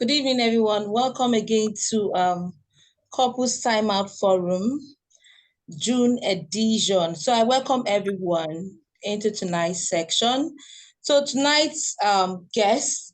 Good evening, everyone. Welcome again to Couples Time Out Forum, June edition. So I welcome everyone into tonight's section. So tonight's guest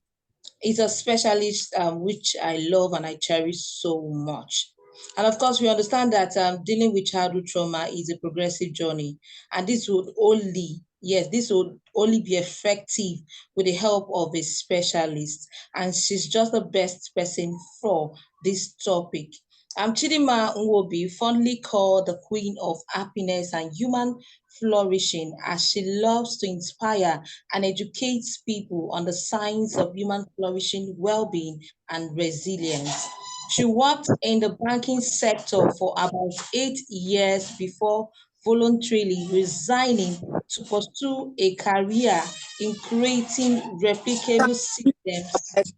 is a specialist which I love and I cherish so much. And of course, we understand that dealing with childhood trauma is a progressive journey, and this would only be effective with the help of a specialist. And she's just the best person for this topic. I'm Chidima Nwobi, fondly called the Queen of Happiness and Human Flourishing, as she loves to inspire and educates people on the signs of human flourishing, well-being, and resilience. She worked in the banking sector for about 8 years before voluntarily resigning to pursue a career in creating replicable systems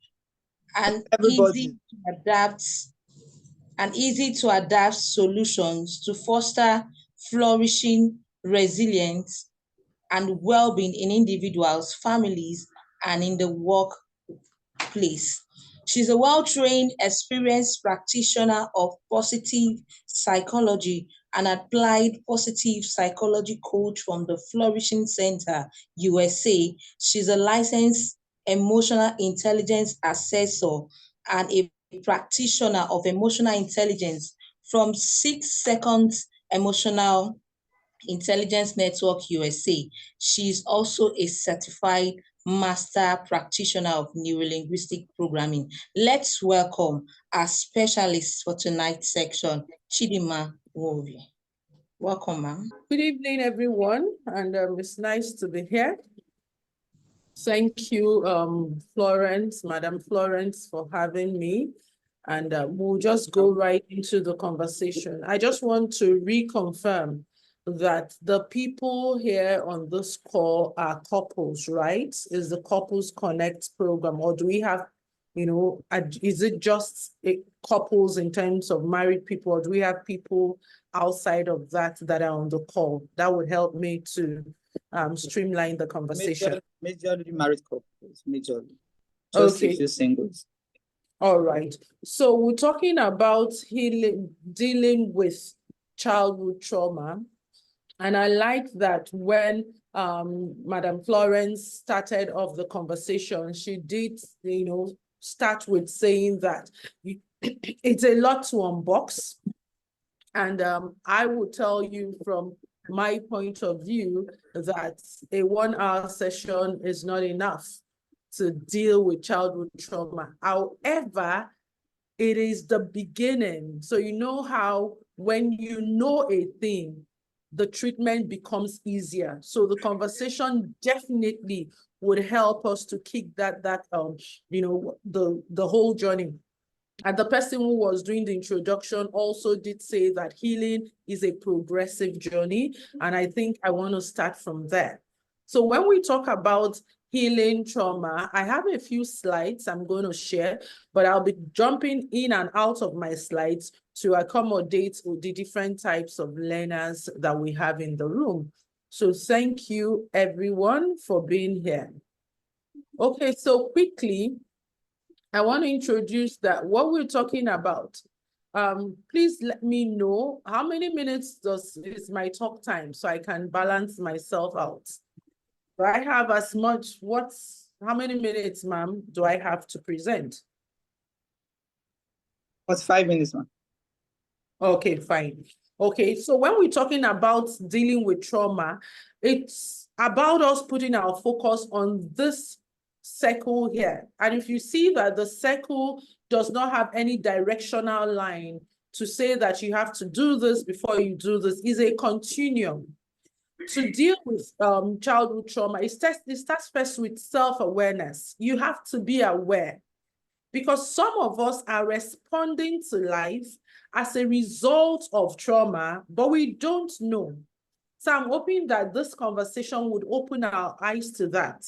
and Everybody. easy to adapt solutions to foster flourishing, resilience, and well-being in individuals, families, and in the workplace. She's a well-trained, experienced practitioner of positive psychology and applied positive psychology coach from the Flourishing Center, USA. She's a licensed emotional intelligence assessor and a practitioner of emotional intelligence from 6 Seconds Emotional Intelligence Network USA. She is also a certified master practitioner of neurolinguistic programming. Let's welcome our specialist for tonight's section, Chidima Nwobi. Welcome, ma'am. Good evening, everyone, and it's nice to be here. Thank you, Madam Florence, for having me. And we'll just go right into the conversation. I just want to reconfirm that the people here on this call are couples, right? Is the Couples Connect program, or do we have, is it just couples in terms of married people, or do we have people outside of that are on the call? That would help me to streamline the conversation. Majorly married couples, majorly. Just a few singles. All right. So we're talking about dealing with childhood trauma. And I like that when Madam Florence started off the conversation, she did, start with saying that it's a lot to unbox. And I will tell you from my point of view that a 1-hour session is not enough to deal with childhood trauma. However, it is the beginning. So you know how when you know a thing, the treatment becomes easier. So the conversation definitely would help us to kick the whole journey. And the person who was doing the introduction also did say that healing is a progressive journey. And I think I want to start from there. So when we talk about healing trauma, I have a few slides I'm going to share, but I'll be jumping in and out of my slides to accommodate the different types of learners that we have in the room. So thank you, everyone, for being here. Okay, so quickly, I want to introduce what we're talking about. Please let me know how many minutes is my talk time so I can balance myself out. Do I have as much, how many minutes, ma'am, do I have to present? What's 5 minutes, ma'am? Okay, fine. Okay, so when we're talking about dealing with trauma, it's about us putting our focus on this circle here. And if you see that the circle does not have any directional line to say that you have to do this before you do this, is a continuum. To deal with childhood trauma, it starts first with self-awareness. You have to be aware, because some of us are responding to life as a result of trauma, but we don't know. So I'm hoping that this conversation would open our eyes to that.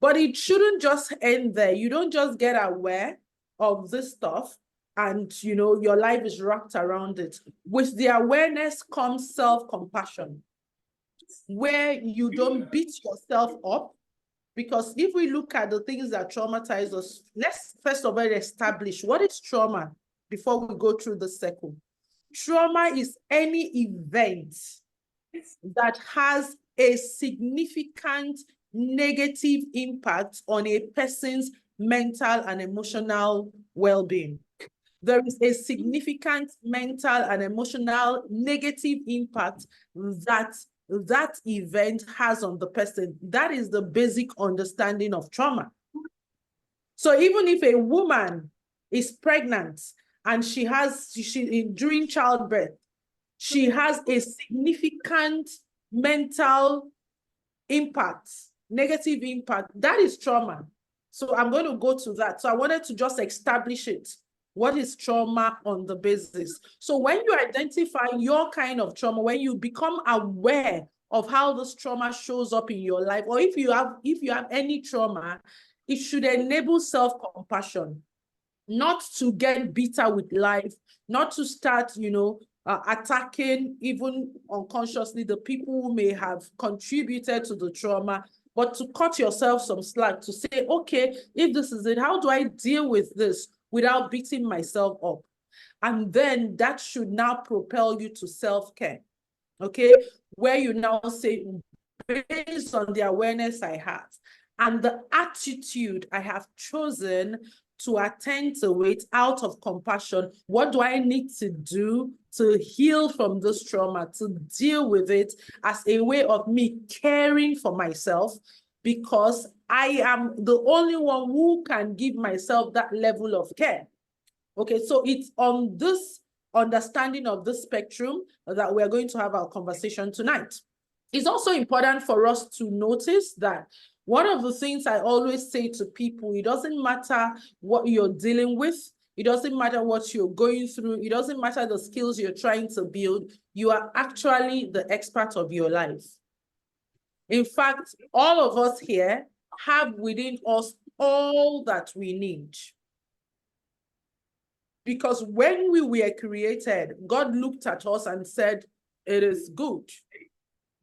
But it shouldn't just end there. You don't just get aware of this stuff and your life is wrapped around it. With the awareness comes self-compassion, where you don't beat yourself up Because if we look at the things that traumatize us, let's first of all establish what is trauma before we go through the circle. Trauma is any event that has a significant negative impact on a person's mental and emotional well-being. There is a significant mental and emotional negative impact that that event has on the person. That is the basic understanding of trauma. So even if a woman is pregnant and during childbirth, she has a significant mental impact, negative impact, that is trauma. So I'm going to go to that. So I wanted to just establish it. What is trauma on the basis? So when you identify your kind of trauma, when you become aware of how this trauma shows up in your life, or if you have any trauma, it should enable self-compassion, not to get bitter with life, not to start, attacking even unconsciously the people who may have contributed to the trauma, but to cut yourself some slack to say, okay, if this is it, how do I deal with this without beating myself up? And then that should now propel you to self-care, okay? Where you now say, based on the awareness I have and the attitude I have chosen to attend to it out of compassion, what do I need to do to heal from this trauma, to deal with it as a way of me caring for myself, because I am the only one who can give myself that level of care. Okay, so it's on this understanding of the spectrum that we're going to have our conversation tonight. It's also important for us to notice that one of the things I always say to people, it doesn't matter what you're dealing with, it doesn't matter what you're going through, it doesn't matter the skills you're trying to build, you are actually the expert of your life. In fact, all of us here have within us all that we need. Because when we were created, God looked at us and said, it is good.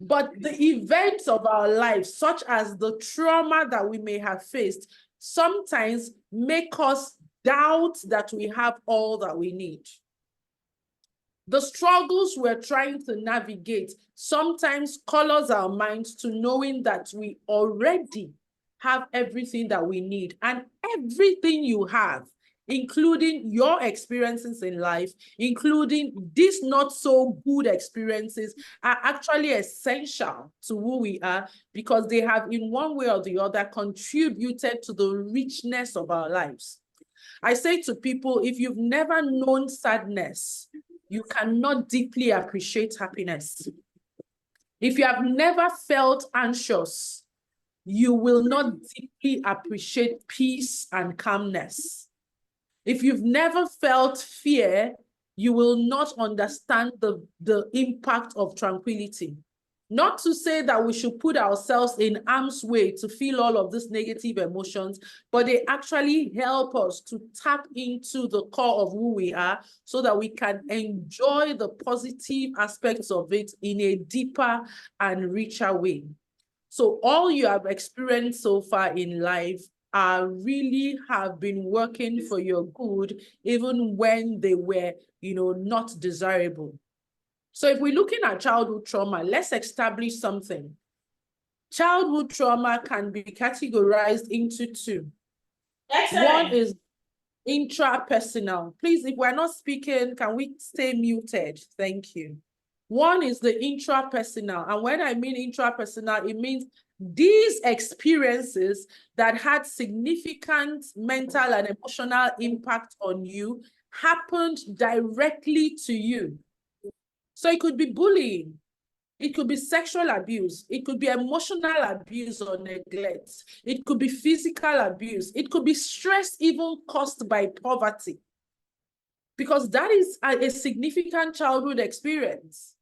But the events of our lives, such as the trauma that we may have faced, sometimes make us doubt that we have all that we need. The struggles we're trying to navigate sometimes colors our minds to knowing that we already have everything that we need, and everything you have, including your experiences in life, including these not so good experiences, are actually essential to who we are, because they have in one way or the other contributed to the richness of our lives. I say to people, if you've never known sadness, you cannot deeply appreciate happiness. If you have never felt anxious, you will not deeply appreciate peace and calmness. If you've never felt fear, you will not understand the impact of tranquility. Not to say that we should put ourselves in harm's way to feel all of these negative emotions, but they actually help us to tap into the core of who we are so that we can enjoy the positive aspects of it in a deeper and richer way. So all you have experienced so far in life really have been working for your good, even when they were, not desirable. So if we're looking at childhood trauma, let's establish something. Childhood trauma can be categorized into two. One is intrapersonal. Please, if we're not speaking, can we stay muted? Thank you. One is the intrapersonal. And when I mean intrapersonal, it means these experiences that had significant mental and emotional impact on you happened directly to you. So it could be bullying, it could be sexual abuse, it could be emotional abuse or neglect, it could be physical abuse, it could be stress even caused by poverty, because that is a significant childhood experience,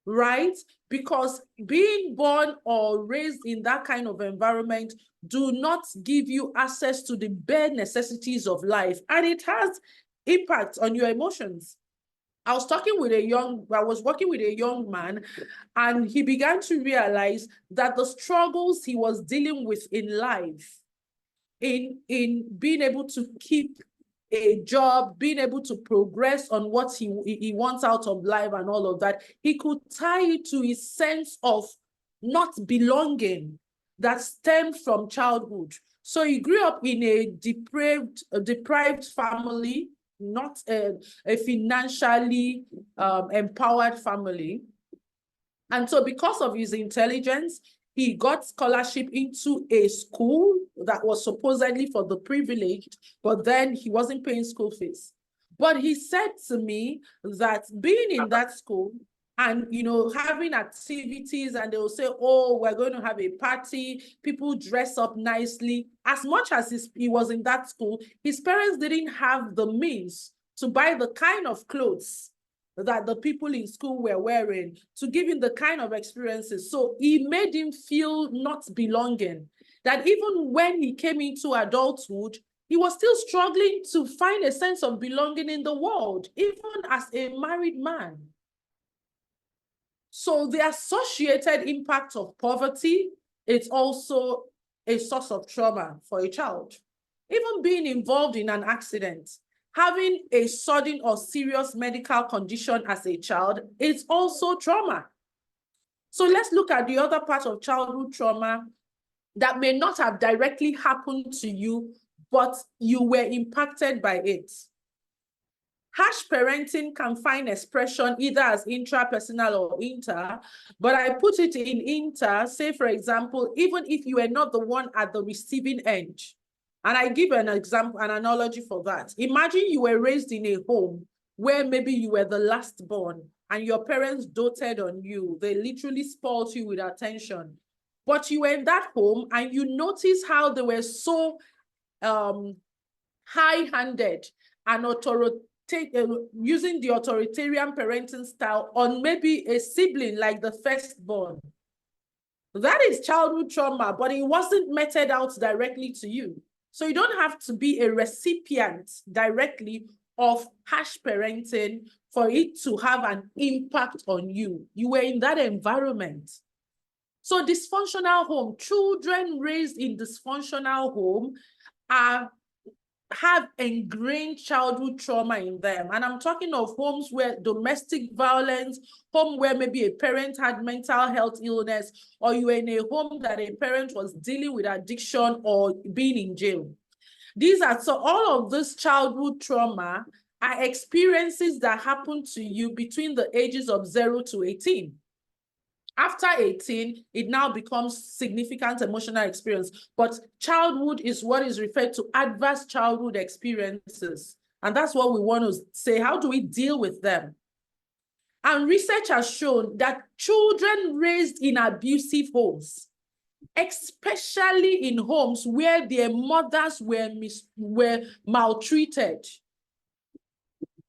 right? Because being born or raised in that kind of environment do not give you access to the bare necessities of life, and it has impact on your emotions. I was working with a young man, and he began to realize that the struggles he was dealing with in life, in being able to keep a job, being able to progress on what he wants out of life and all of that, he could tie it to his sense of not belonging that stemmed from childhood. So he grew up in a deprived family, not a financially empowered family. And so because of his intelligence, he got scholarship into a school that was supposedly for the privileged, but then he wasn't paying school fees. But he said to me that being in that school and, you know, having activities, and they will say, oh, we're going to have a party, people dress up nicely. As much as he was in that school, his parents didn't have the means to buy the kind of clothes that the people in school were wearing, to give him the kind of experiences. So he made him feel not belonging, that even when he came into adulthood, he was still struggling to find a sense of belonging in the world, even as a married man. So the associated impact of poverty, it's also a source of trauma for a child. Even being involved in an accident, having a sudden or serious medical condition as a child, is also trauma. So let's look at the other part of childhood trauma that may not have directly happened to you, but you were impacted by it. Harsh parenting can find expression either as intrapersonal or inter, but I put it in inter, say for example, even if you were not the one at the receiving end. And I give an example, an analogy for that. Imagine you were raised in a home where maybe you were the last born and your parents doted on you. They literally spoiled you with attention. But you were in that home and you notice how they were so high-handed and using the authoritarian parenting style on maybe a sibling like the firstborn. That is childhood trauma, but it wasn't meted out directly to you. So you don't have to be a recipient directly of harsh parenting for it to have an impact on you. You were in that environment. So dysfunctional home, children raised in dysfunctional home have ingrained childhood trauma in them. And I'm talking of homes where domestic violence, home where maybe a parent had mental health illness, or you were in a home that a parent was dealing with addiction or being in jail. So all of this childhood trauma are experiences that happen to you between the ages of 0 to 18. After 18, it now becomes significant emotional experience. But childhood is what is referred to adverse childhood experiences. And that's what we want to say. How do we deal with them? And research has shown that children raised in abusive homes, especially in homes where their mothers were maltreated,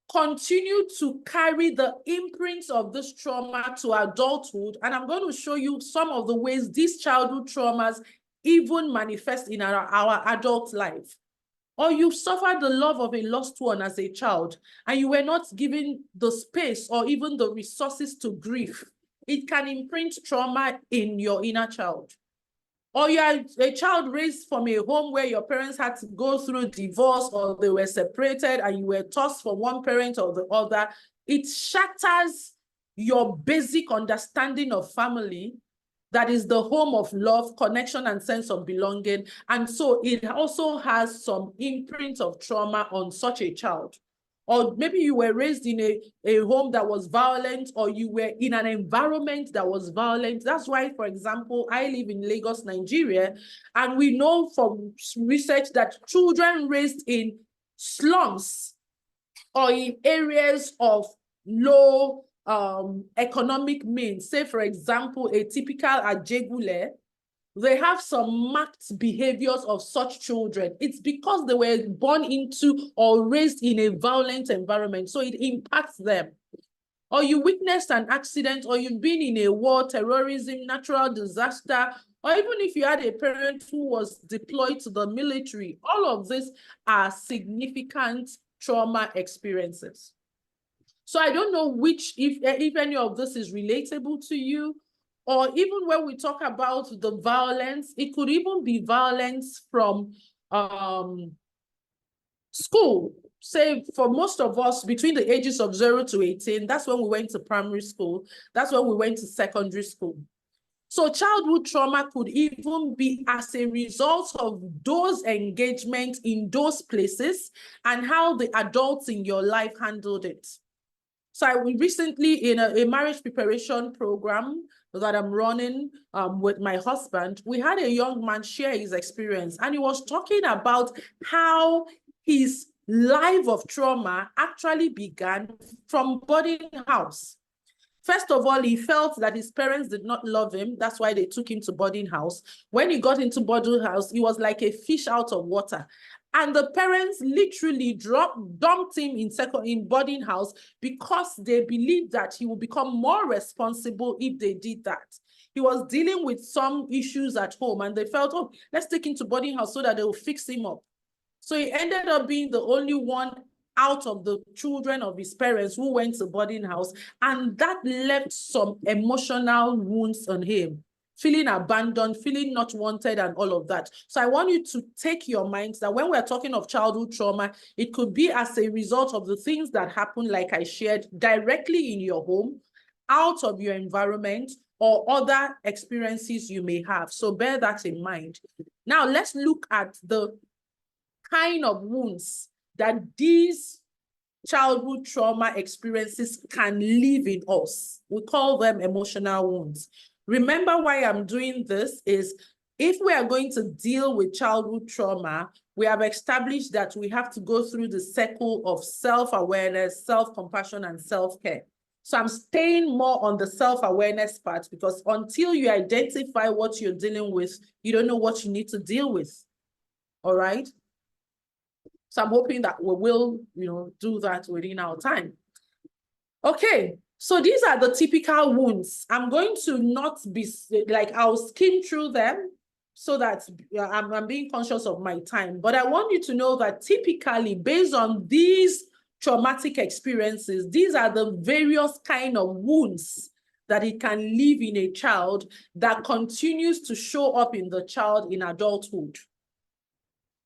continue to carry the imprints of this trauma to adulthood. And I'm going to show you some of the ways these childhood traumas even manifest in our adult life. Or you've suffered the love of a lost one as a child, and you were not given the space or even the resources to grieve. It can imprint trauma in your inner child. Or you are a child raised from a home where your parents had to go through divorce, or they were separated and you were tossed from one parent or the other. It shatters your basic understanding of family, that is the home of love, connection, and sense of belonging. And so it also has some imprint of trauma on such a child. Or maybe you were raised in a home that was violent, or you were in an environment that was violent. That's why, for example, I live in Lagos, Nigeria, and we know from research that children raised in slums or in areas of low economic means, say, for example, a typical Ajegule, they have some marked behaviors of such children. It's because they were born into or raised in a violent environment, so it impacts them. Or you witnessed an accident, or you've been in a war, terrorism, natural disaster, or even if you had a parent who was deployed to the military, all of these are significant trauma experiences. So I don't know if any of this is relatable to you, or even when we talk about the violence, it could even be violence from school. Say for most of us between the ages of 0 to 18, that's when we went to primary school. That's when we went to secondary school. So childhood trauma could even be as a result of those engagements in those places and how the adults in your life handled it. So I recently, in a marriage preparation program that I'm running with my husband, we had a young man share his experience, and he was talking about how his life of trauma actually began from boarding house. First of all, he felt that his parents did not love him. That's why they took him to boarding house. When he got into boarding house, he was like a fish out of water. And the parents literally dumped him in boarding house because they believed that he would become more responsible if they did that. He was dealing with some issues at home, and they felt, oh, let's take him to boarding house so that they will fix him up. So he ended up being the only one out of the children of his parents who went to boarding house, and that left some emotional wounds on him, feeling abandoned, feeling not wanted, and all of that. So I want you to take your minds that when we're talking of childhood trauma, it could be as a result of the things that happen, like I shared, directly in your home, out of your environment, or other experiences you may have. So bear that in mind. Now let's look at the kind of wounds that these childhood trauma experiences can leave in us. We call them emotional wounds. Remember why I'm doing this is if we are going to deal with childhood trauma, we have established that we have to go through the cycle of self-awareness, self-compassion, and self-care. So I'm staying more on the self-awareness part because until you identify what you're dealing with, you don't know what you need to deal with. All right? So I'm hoping that we will, do that within our time. Okay, so these are the typical wounds. I'm going to not be, I'll skim through them so that I'm being conscious of my time. But I want you to know that typically, based on these traumatic experiences, these are the various kind of wounds that it can leave in a child that continues to show up in the child in adulthood.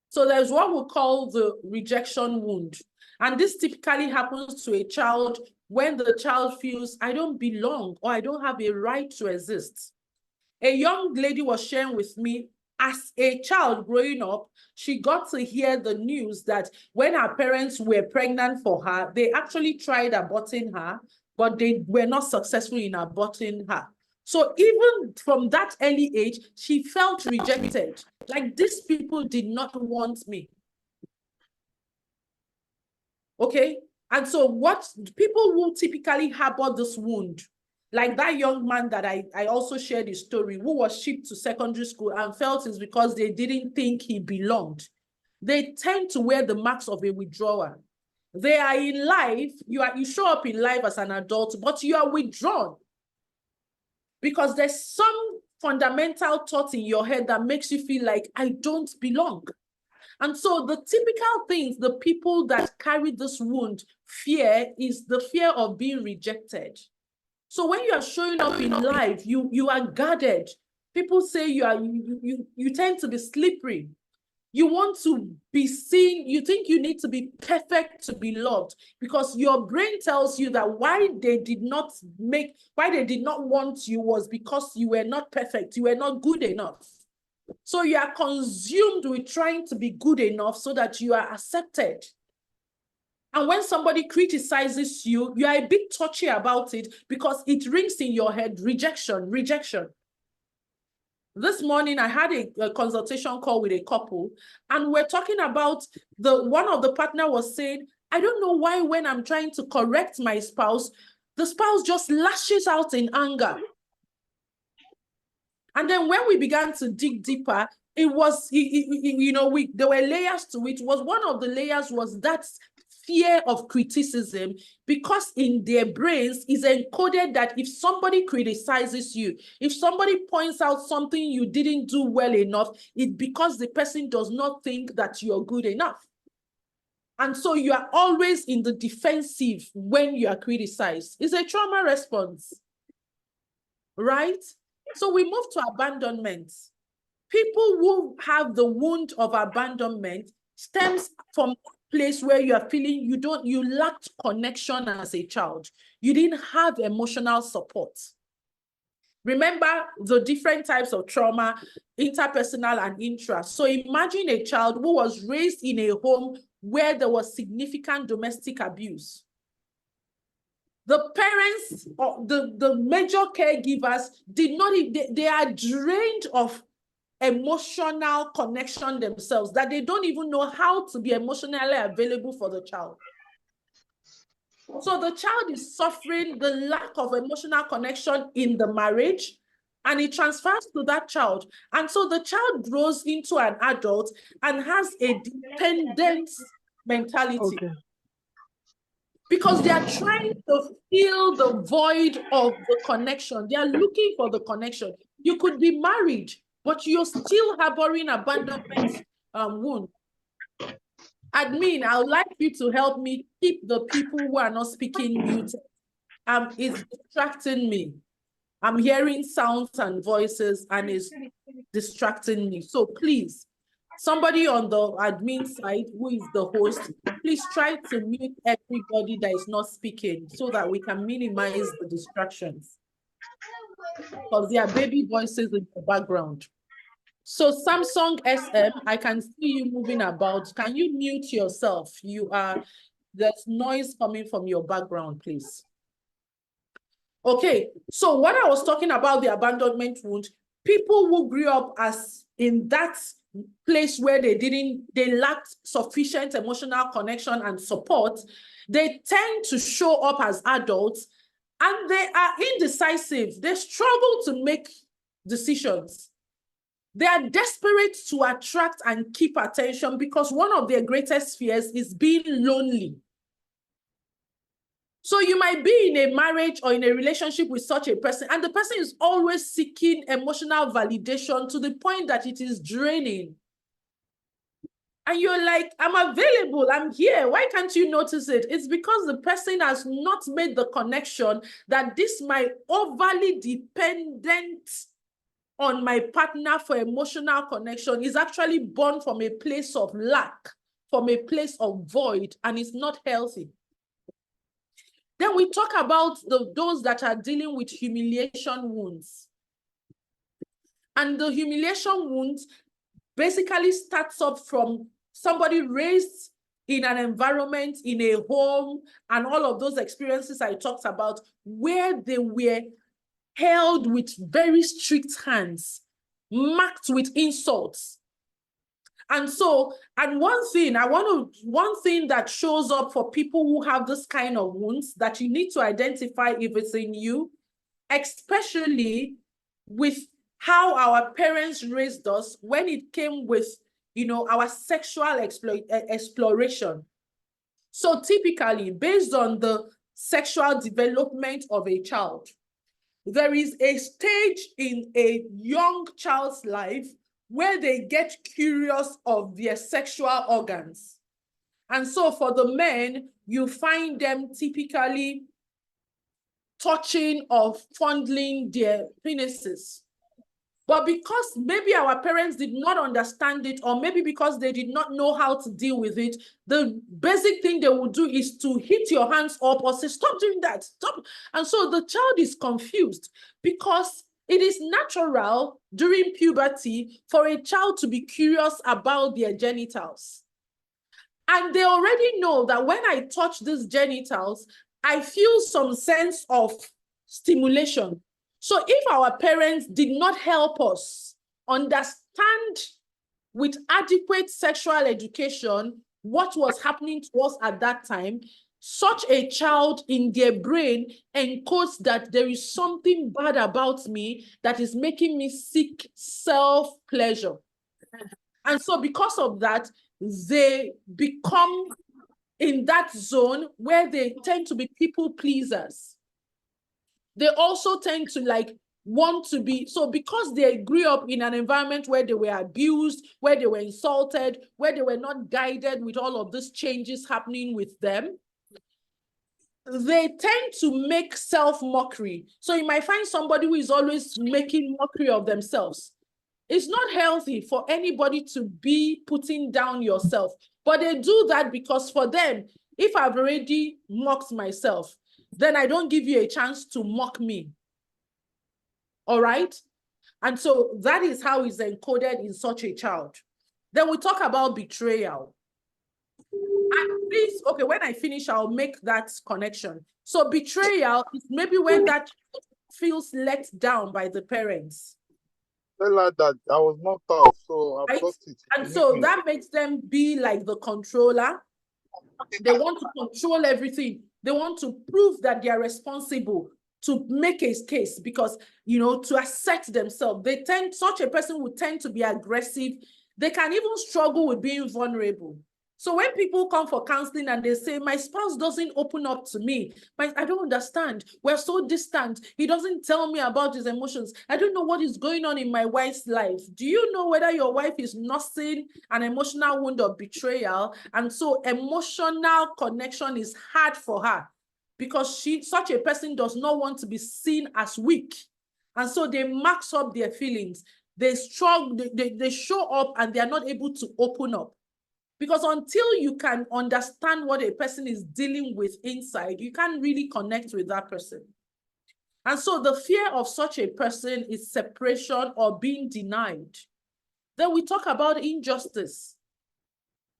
So there's what we call the rejection wound. And this typically happens to a child when the child feels, I don't belong or I don't have a right to exist. A young lady was sharing with me, as a child growing up, she got to hear the news that when her parents were pregnant for her, they actually tried aborting her, but they were not successful in aborting her. So even from that early age, she felt rejected. Like these people did not want me. Okay? And so what people will typically harbor this wound, like that young man that I also shared his story, who was shipped to secondary school and felt it's because they didn't think he belonged. They tend to wear the marks of a withdrawer. They are in life, you show up in life as an adult, but you are withdrawn. Because there's some fundamental thought in your head that makes you feel like, I don't belong. And so the typical things, the people that carry this wound, fear, is the fear of being rejected. So when you are showing up in life, you are guarded. People say you tend to be slippery. You want to be seen. You think you need to be perfect to be loved because your brain tells you that why they did not want you was because you were not perfect. You were not good enough. So you are consumed with trying to be good enough so that you are accepted. And when somebody criticizes you, you are a bit touchy about it because it rings in your head, rejection, rejection. This morning, I had a consultation call with a couple, and we're talking about one of the partner was saying, I don't know why when I'm trying to correct my spouse, the spouse just lashes out in anger. And then when we began to dig deeper, it was, there were layers to it. One of the layers was that fear of criticism, because in their brains is encoded that if somebody criticizes you, if somebody points out something you didn't do well enough, it's because the person does not think that you're good enough. And so you are always in the defensive when you are criticized. It's a trauma response, right? So we move to abandonment. People who have the wound of abandonment stems from a place where you are feeling you lacked connection as a child. You didn't have emotional support. Remember the different types of trauma, interpersonal and intra. So imagine a child who was raised in a home where there was significant domestic abuse. The parents or the major caregivers did not, they are drained of emotional connection themselves, that they don't even know how to be emotionally available for the child. So the child is suffering the lack of emotional connection in the marriage, and it transfers to that child. And so the child grows into an adult and has a dependence mentality. Okay. Because they are trying to fill the void of the connection. They are looking for the connection. You could be married, but you're still harboring abandonment wound. Admin, I would like you to help me keep the people who are not speaking muted. It's distracting me. I'm hearing sounds and voices and it's distracting me. So please, somebody on the admin side who is the host, please try to mute everybody that is not speaking so that we can minimize the distractions. Because there are baby voices in the background. So Samsung SM, I can see you moving about. Can you mute yourself? There's noise coming from your background, please. Okay, so when I was talking about the abandonment wound, people who grew up as in that place where they lacked sufficient emotional connection and support, they tend to show up as adults and they are indecisive. They struggle to make decisions. They are desperate to attract and keep attention because one of their greatest fears is being lonely. So you might be in a marriage or in a relationship with such a person, and the person is always seeking emotional validation to the point that it is draining. And you're like, I'm available, I'm here. Why can't you notice it? It's because the person has not made the connection that this my overly dependent on my partner for emotional connection is actually born from a place of lack, from a place of void, and it's not healthy. Then we talk about those that are dealing with humiliation wounds. And the humiliation wounds basically starts up from somebody raised in an environment, in a home, and all of those experiences I talked about, where they were held with very strict hands, marked with insults. And so, one thing that shows up for people who have this kind of wounds that you need to identify if it's in you, especially with how our parents raised us when it came with, our sexual exploration. So typically, based on the sexual development of a child, there is a stage in a young child's life where they get curious of their sexual organs. And so for the men, you find them typically touching or fondling their penises. But because maybe our parents did not understand it, or maybe because they did not know how to deal with it, the basic thing they will do is to hit your hands up or say, stop doing that, stop. And so the child is confused because it is natural during puberty for a child to be curious about their genitals. And they already know that when I touch these genitals, I feel some sense of stimulation. So if our parents did not help us understand with adequate sexual education what was happening to us at that time, such a child in their brain encodes that there is something bad about me that is making me seek self-pleasure. And so because of that, they become in that zone where they tend to be people pleasers. They also tend to want to be, so because they grew up in an environment where they were abused, where they were insulted, where they were not guided with all of these changes happening with them, they tend to make self-mockery. So you might find somebody who is always making mockery of themselves. It's not healthy for anybody to be putting down yourself, but they do that because for them, if I've already mocked myself, then I don't give you a chance to mock me. All right? And so that is how it's encoded in such a child. Then we talk about betrayal. And please, okay, when I finish, I'll make that connection. So betrayal is maybe when that child feels let down by the parents. Tell her that I was not out, so I've Right? got it. And so that makes them be like the controller. They want to control everything. They want to prove that they are responsible, to make a case, because, you know, to assert themselves. Such a person would tend to be aggressive. They can even struggle with being vulnerable. So when people come for counseling and they say, my spouse doesn't open up to me, I don't understand. We're so distant. He doesn't tell me about his emotions. I don't know what is going on in my wife's life. Do you know whether your wife is nursing an emotional wound of betrayal? And so emotional connection is hard for her because such a person does not want to be seen as weak. And so they max up their feelings. They struggle, they show up and they are not able to open up. Because until you can understand what a person is dealing with inside, you can't really connect with that person. And so the fear of such a person is separation or being denied. Then we talk about injustice.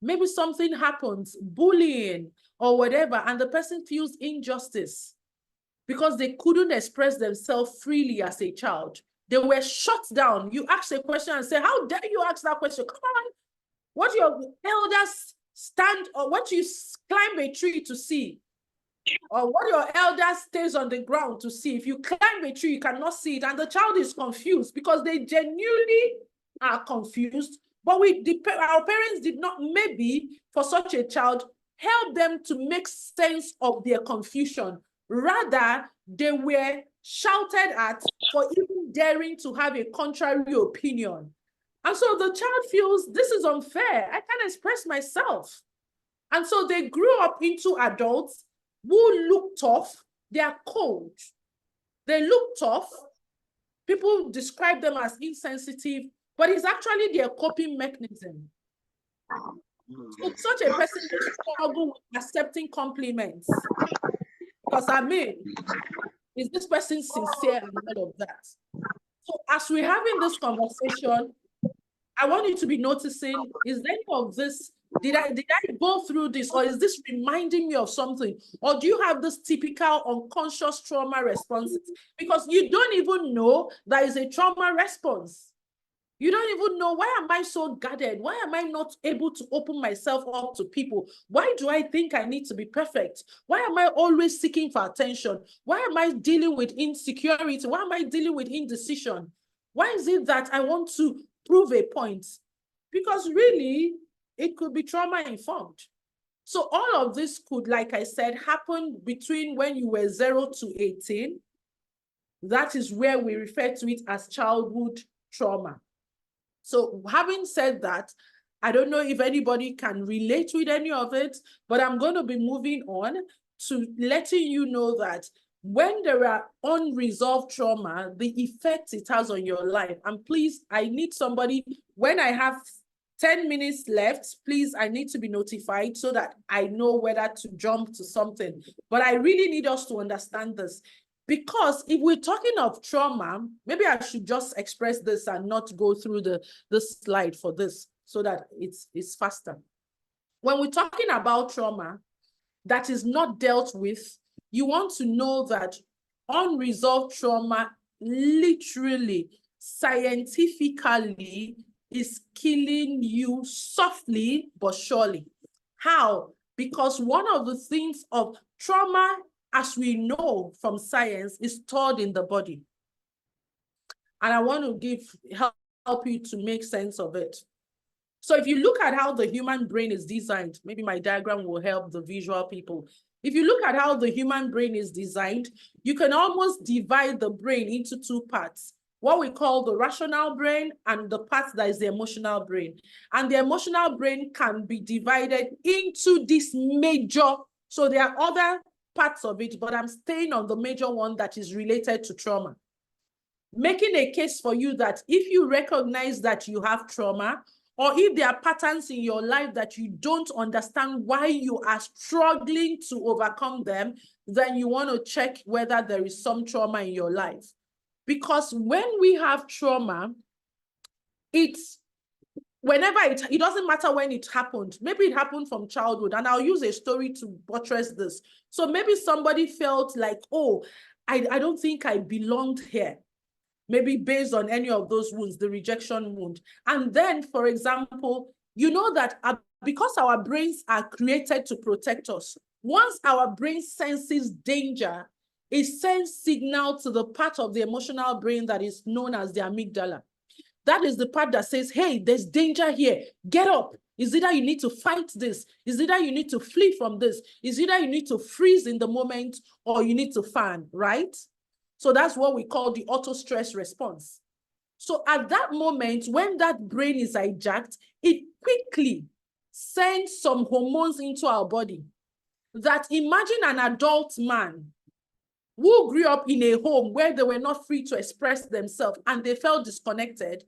Maybe something happens, bullying or whatever, and the person feels injustice because they couldn't express themselves freely as a child. They were shut down. You ask a question and say, how dare you ask that question? Come on. What your elders stand, or what you climb a tree to see, or what your elders stays on the ground to see. If you climb a tree, you cannot see it, and the child is confused because they genuinely are confused. But our parents did not, maybe for such a child, help them to make sense of their confusion. Rather, they were shouted at for even daring to have a contrary opinion. And so the child feels this is unfair. I can't express myself. And so they grew up into adults who look tough. They are cold. They look tough. People describe them as insensitive, but it's actually their coping mechanism. So such a person struggles with accepting compliments. Because I mean, is this person sincere and all of that? So as we're having this conversation, I want you to be noticing, is any of this, did I go through this, or is this reminding me of something? Or do you have this typical unconscious trauma responses? Because you don't even know that is a trauma response. You don't even know, why am I so guarded? Why am I not able to open myself up to people? Why do I think I need to be perfect? Why am I always seeking for attention? Why am I dealing with insecurity? Why am I dealing with indecision? Why is it that I want to prove a point? Because really, it could be trauma informed. So all of this could, like I said, happen between when you were 0 to 18. That is where we refer to it as childhood trauma. So having said that, I don't know if anybody can relate with any of it, but I'm going to be moving on to letting you know that when there are unresolved trauma, the effect it has on your life. And please, I need somebody, when I have 10 minutes left, please, I need to be notified so that I know whether to jump to something. But I really need us to understand this. Because if we're talking of trauma, maybe I should just express this and not go through the slide for this so that it's faster. When we're talking about trauma that is not dealt with, you want to know that unresolved trauma literally, scientifically, is killing you softly but surely. How? Because one of the things of trauma, as we know from science, is stored in the body. And I want to help you to make sense of it. So if you look at how the human brain is designed, maybe my diagram will help the visual people. If you look at how the human brain is designed, you can almost divide the brain into two parts, what we call the rational brain and the part that is the emotional brain. And the emotional brain can be divided into this major, so there are other parts of it, but I'm staying on the major one that is related to trauma. Making a case for you that if you recognize that you have trauma, or if there are patterns in your life that you don't understand why you are struggling to overcome them, then you want to check whether there is some trauma in your life. Because when we have trauma, whenever it doesn't matter when it happened. Maybe it happened from childhood, and I'll use a story to buttress this. So maybe somebody felt like, oh, I don't think I belonged here. Maybe based on any of those wounds, the rejection wound. And then, for example, you know that because our brains are created to protect us, once our brain senses danger, it sends signal to the part of the emotional brain that is known as the amygdala. That is the part that says, hey, there's danger here. Get up. Is either you need to fight this, is either you need to flee from this, is either you need to freeze in the moment, or you need to fan, right? So that's what we call the auto-stress response. So at that moment, when that brain is hijacked, it quickly sends some hormones into our body that, imagine an adult man who grew up in a home where they were not free to express themselves and they felt disconnected,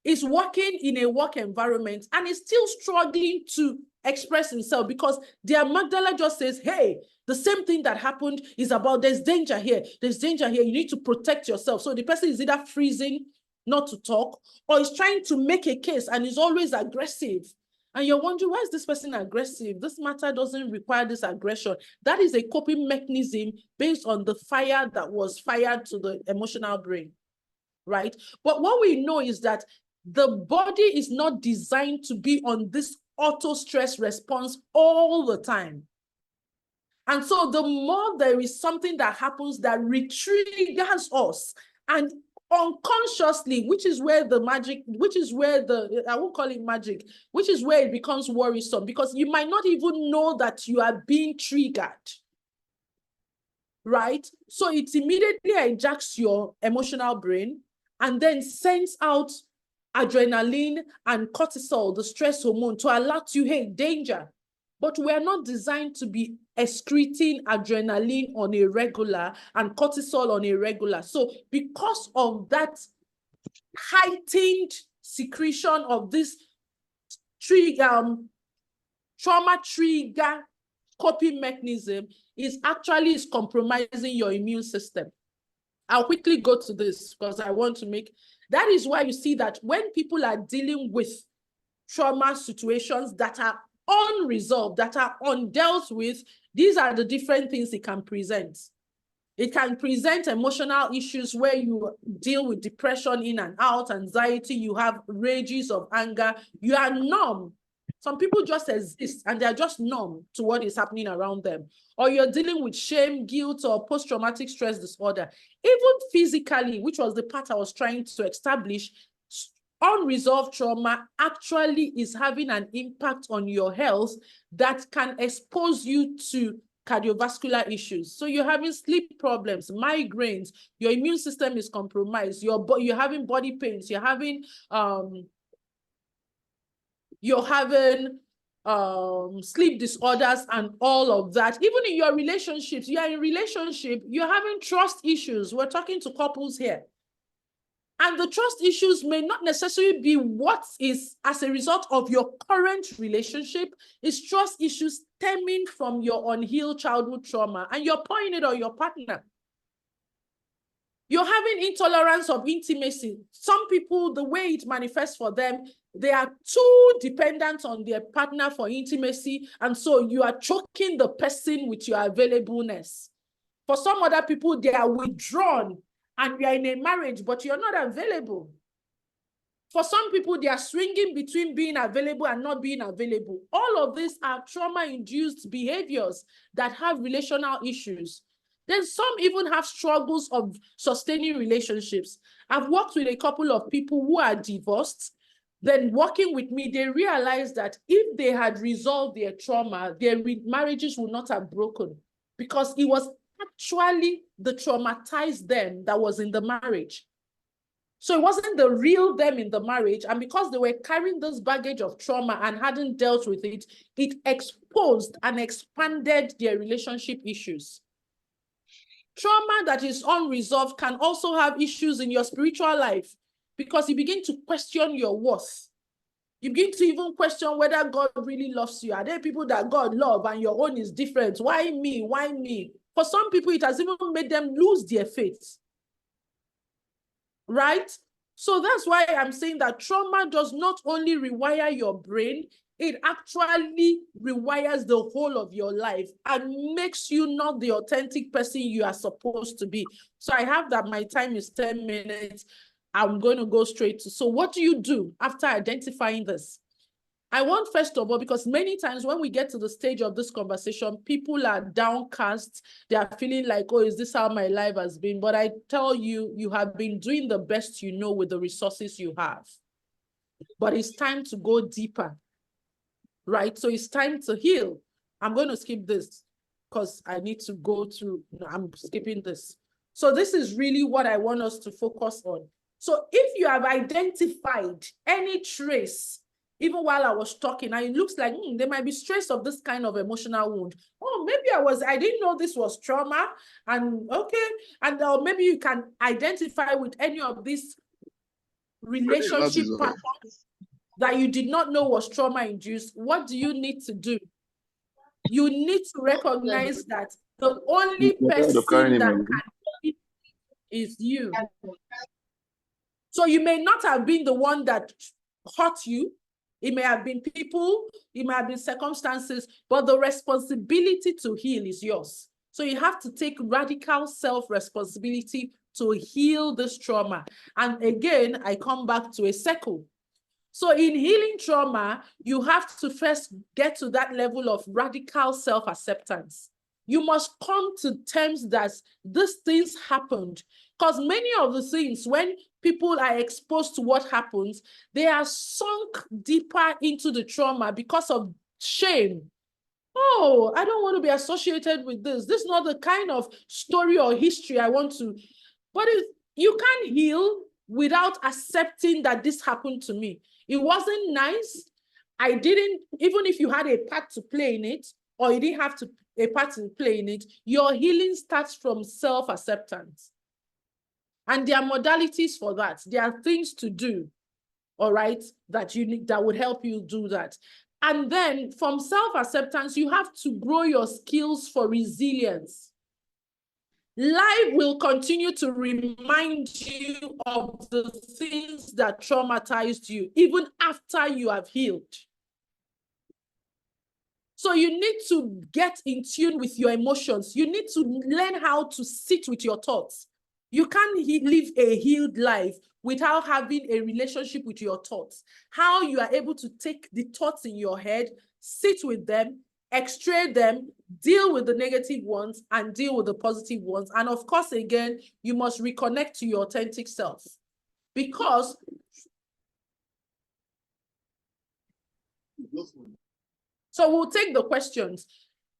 is working in a work environment and is still struggling to express himself because their amygdala just says, hey, the same thing that happened is about, there's danger here, you need to protect yourself. So the person is either freezing not to talk, or is trying to make a case and is always aggressive. And you're wondering, why is this person aggressive? This matter doesn't require this aggression. That is a coping mechanism based on the fire that was fired to the emotional brain, right? But what we know is that the body is not designed to be on this auto-stress response all the time. And so the more there is something that happens that retriggers us, and unconsciously, which is where the magic, which is where the, I won't call it magic, which is where it becomes worrisome, because you might not even know that you are being triggered, right? So it immediately hijacks your emotional brain and then sends out adrenaline and cortisol, the stress hormone, to alert you, hey, danger. But we are not designed to be excreting adrenaline on a regular and cortisol on a regular. So because of that heightened secretion of this trauma trigger coping mechanism, is compromising your immune system. I'll quickly go to this because I want to make, that is why you see that when people are dealing with trauma situations that are unresolved, that are undealt with, these are the different things it can present. It can present emotional issues where you deal with depression in and out, anxiety, you have rages of anger, you are numb. Some people just exist and they're just numb to what is happening around them. Or you're dealing with shame, guilt, or post-traumatic stress disorder. Even physically, which was the part I was trying to establish, unresolved trauma actually is having an impact on your health that can expose you to cardiovascular issues. So you're having sleep problems, migraines, your immune system is compromised, you're having body pains, you're having sleep disorders and all of that. Even in your relationships, you are in relationship, you're having trust issues. We're talking to couples here. And the trust issues may not necessarily be what is as a result of your current relationship. It's trust issues stemming from your unhealed childhood trauma, and you're pouring it on your partner. You're having intolerance of intimacy. Some people, the way it manifests for them, they are too dependent on their partner for intimacy, and so you are choking the person with your availableness. For some other people, they are withdrawn, and you are in a marriage, but you're not available. For some people, they are swinging between being available and not being available. All of these are trauma-induced behaviors that have relational issues. Then some even have struggles of sustaining relationships. I've worked with a couple of people who are divorced. then working with me, they realized that if they had resolved their trauma, their marriages would not have broken, because it was actually the traumatized them that was in the marriage. So it wasn't the real them in the marriage. And because they were carrying this baggage of trauma and hadn't dealt with it, it exposed and expanded their relationship issues. Trauma that is unresolved can also have issues in your spiritual life, because you begin to question your worth. You begin to even question whether God really loves you. Are there people that God loves and your own is different? Why me? Why me? For some people, it has even made them lose their faith. Right? So that's why I'm saying that trauma does not only rewire your brain, it actually rewires the whole of your life and makes you not the authentic person you are supposed to be. So I have that my time is 10 minutes. I'm going to go straight to, so what do you do after identifying this? I want, first of all, because many times when we get to the stage of this conversation, people are downcast. They are feeling like, oh, is this how my life has been? But I tell you, you have been doing the best you know with the resources you have. But it's time to go deeper, right? So it's time to heal. I'm going to skip this because I need to go through. No, I'm skipping this. So this is really what I want us to focus on. So if you have identified any trace, even while I was talking, and it looks like there might be stress of this kind of emotional wound. Oh, maybe I didn't know this was trauma. And okay. And maybe you can identify with any of these relationship patterns that you did not know was trauma-induced. What do you need to do? You need to recognize that the only person that can heal is you. So you may not have been the one that hurt you. It may have been people, it may have been circumstances, but the responsibility to heal is yours. So you have to take radical self-responsibility to heal this trauma. And again, I come back to a circle. So in healing trauma, you have to first get to that level of radical self-acceptance. You must come to terms that these things happened. Because many of the things, when people are exposed to what happens, they are sunk deeper into the trauma because of shame. Oh, I don't want to be associated with this. This is not the kind of story or history I want to. But you can't heal without accepting that this happened to me. It wasn't nice. I didn't, even if you had a part to play in it, or you didn't have a part to play in it, your healing starts from self-acceptance. And there are modalities for that. There are things to do, all right, that you need, that would help you do that. And then from self-acceptance, you have to grow your skills for resilience. Life will continue to remind you of the things that traumatized you, even after you have healed. So you need to get in tune with your emotions. You need to learn how to sit with your thoughts. You can't live a healed life without having a relationship with your thoughts. How you are able to take the thoughts in your head, sit with them, extray them, deal with the negative ones, and deal with the positive ones. And of course, again, you must reconnect to your authentic self. Because so we'll take the questions.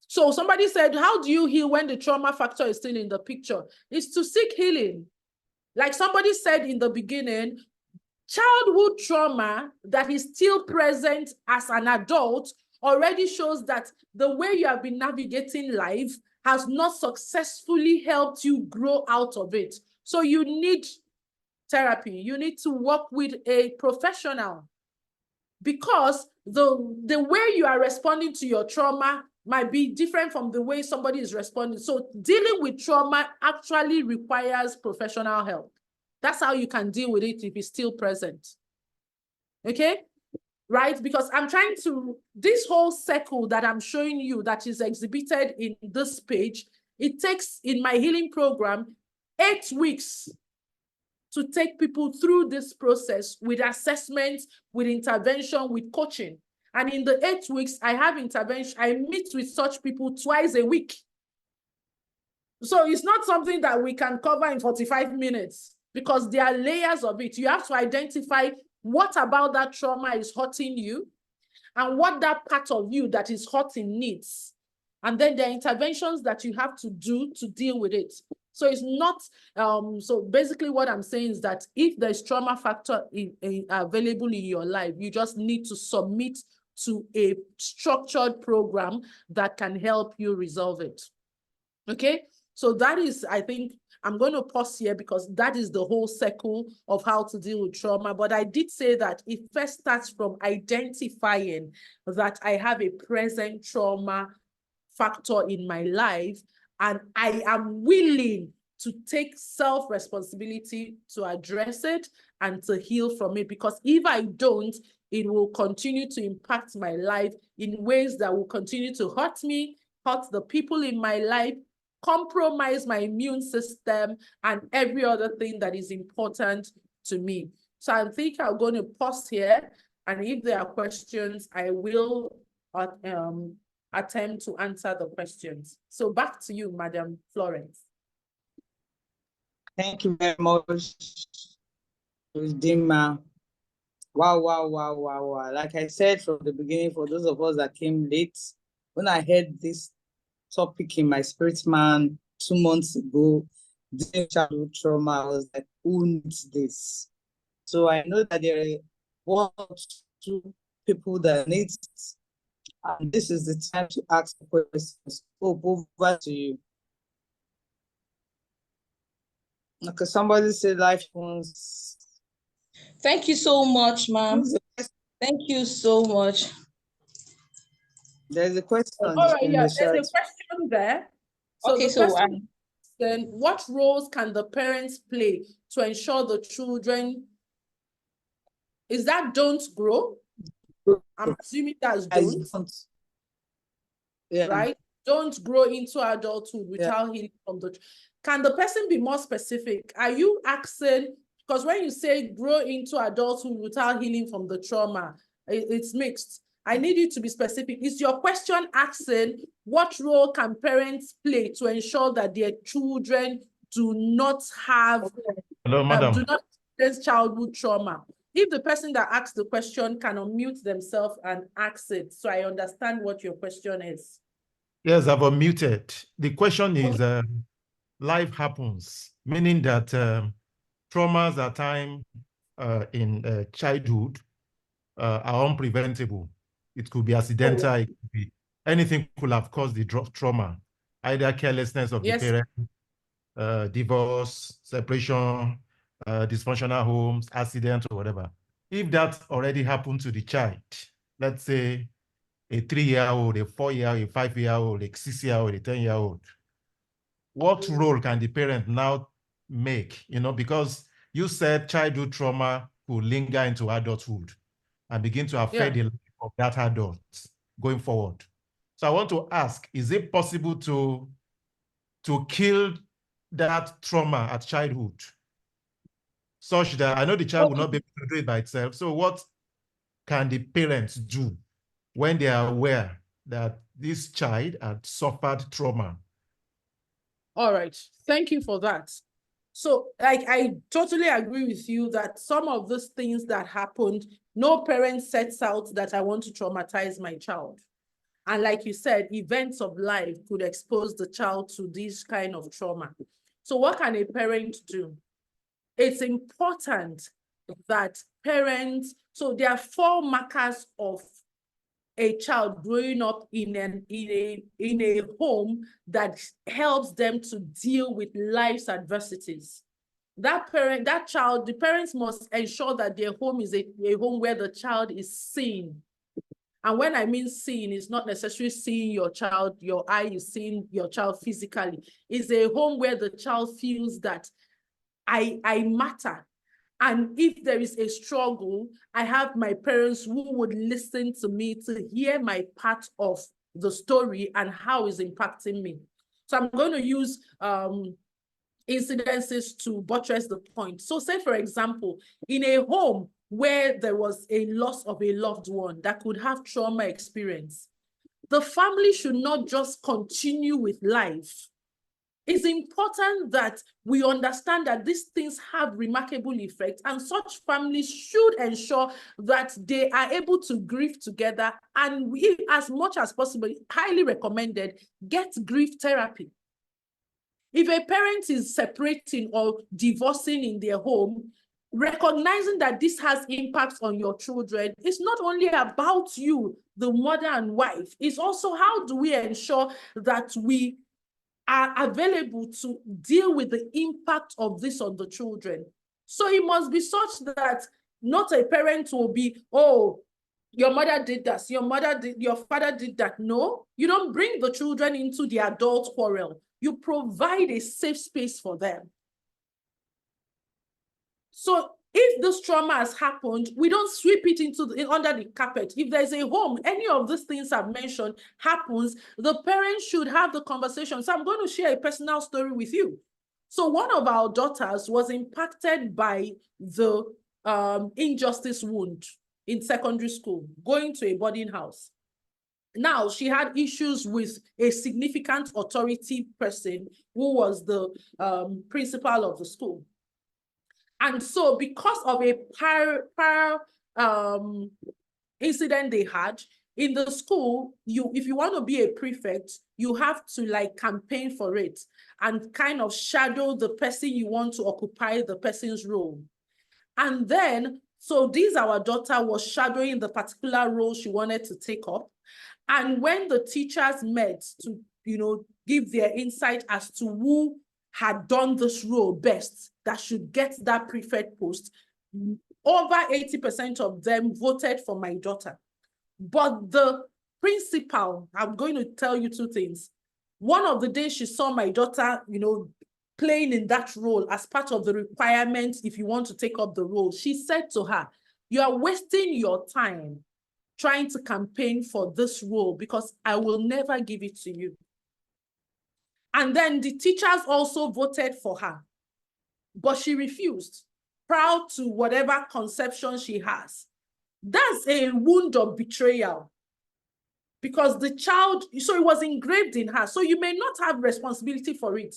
So somebody said, how do you heal when the trauma factor is still in the picture? It's to seek healing. Like somebody said in the beginning, childhood trauma that is still present as an adult already shows that the way you have been navigating life has not successfully helped you grow out of it. So you need therapy. You need to work with a professional, because the way you are responding to your trauma might be different from the way somebody is responding. So dealing with trauma actually requires professional help. That's how you can deal with it if it's still present. Okay? Right? Because I'm trying to, this whole circle that I'm showing you that is exhibited in this page, it takes, in my healing program, 8 weeks to take people through this process with assessments, with intervention, with coaching. And in the 8 weeks, I have intervention. I meet with such people twice a week. So it's not something that we can cover in 45 minutes because there are layers of it. You have to identify what about that trauma is hurting you, and what that part of you that is hurting needs. And then there are interventions that you have to do to deal with it. So it's not, so basically what I'm saying is that if there's trauma factor available in your life, you just need to submit to a structured program that can help you resolve it. Okay, so that is, I think, I'm going to pause here because that is the whole circle of how to deal with trauma. But I did say that it first starts from identifying that I have a present trauma factor in my life, and I am willing to take self-responsibility to address it and to heal from it. Because if I don't, it will continue to impact my life in ways that will continue to hurt me, hurt the people in my life, compromise my immune system, and every other thing that is important to me. So I think I'm going to pause here, and if there are questions, I will attempt to answer the questions. So back to you, Madam Florence. Thank you very much, Dinma. Wow. Like I said from the beginning, for those of us that came late, when I heard this topic in my spirit man 2 months ago, dealing with childhood trauma, I was like, who needs this? So I know that there are 1 or 2 people that need it. And this is the time to ask questions. Over to you. Okay, somebody say life phones. Thank you so much, ma'am. Thank you so much. There's a question. All right, yeah, there's a question there. So okay, the so question then, what roles can the parents play to ensure the children, is that don't grow? I'm assuming that's don't. Yeah. Right? Don't grow into adulthood without healing from the. Can the person be more specific? Are you asking, because when you say grow into adulthood without healing from the trauma, it's mixed. I need you to be specific. Is your question asking what role can parents play to ensure that their children do not have, Hello, madam. do not experience childhood trauma? If the person that asked the question can unmute themselves and ask it, so I understand what your question is. Yes, I've unmuted. The question is, life happens, meaning that traumas at time in childhood are unpreventable. It could be accidental, it could be anything could have caused the trauma, either carelessness of the parent, divorce, separation, dysfunctional homes, accident, or whatever. If that already happened to the child, let's say a 3-year-old, a 4-year-old, a 5-year-old, a 6-year-old, a 10-year-old, what role can the parent now make? You know, because you said childhood trauma will linger into adulthood and begin to affect the life of that adult going forward. So I want to ask, is it possible to kill that trauma at childhood such that, I know the child will not be able to do it by itself. So what can the parents do when they are aware that this child had suffered trauma? All right, thank you for that. So I totally agree with you that some of those things that happened, no parent sets out that I want to traumatize my child. And like you said, events of life could expose the child to this kind of trauma. So what can a parent do? It's important that parents, so there are 4 markers of a child growing up in a home that helps them to deal with life's adversities. That parent, that child, the parents must ensure that their home is a home where the child is seen. And when I mean seen, it's not necessarily seeing your child, your eye is seeing your child physically. It's a home where the child feels that I matter. And if there is a struggle, I have my parents who would listen to me to hear my part of the story and how it's impacting me. So I'm going to use incidences to buttress the point. So say, for example, in a home where there was a loss of a loved one that could have trauma experience, the family should not just continue with life. it's important that we understand that these things have remarkable effects, and such families should ensure that they are able to grieve together, and we, as much as possible, highly recommended, get grief therapy. If a parent is separating or divorcing in their home, recognizing that this has impacts on your children, it's not only about you, the mother and wife, it's also how do we ensure that we are available to deal with the impact of this on the children. So it must be such that not a parent will be, oh, your mother did this, your father did that. No, you don't bring the children into the adult quarrel. You provide a safe space for them. So if this trauma has happened, we don't sweep it under the carpet. If there's a home, any of these things I've mentioned happens, the parents should have the conversation. So I'm going to share a personal story with you. So one of our daughters was impacted by the injustice wound in secondary school, going to a boarding house. Now, she had issues with a significant authority person who was the principal of the school. And so because of a prior incident they had in the school, if you want to be a prefect, you have to like campaign for it and kind of shadow the person you want to occupy the person's role. And then, so this our daughter was shadowing the particular role she wanted to take up. And when the teachers met to, give their insight as to who had done this role best, that should get that prefect post, over 80% of them voted for my daughter. But the principal, I'm going to tell you two things. One of the days she saw my daughter, playing in that role as part of the requirements if you want to take up the role, she said to her, "You are wasting your time trying to campaign for this role because I will never give it to you." And then the teachers also voted for her, but she refused, proud to whatever conception she has. That's a wound of betrayal because the child, so it was engraved in her. So you may not have responsibility for it,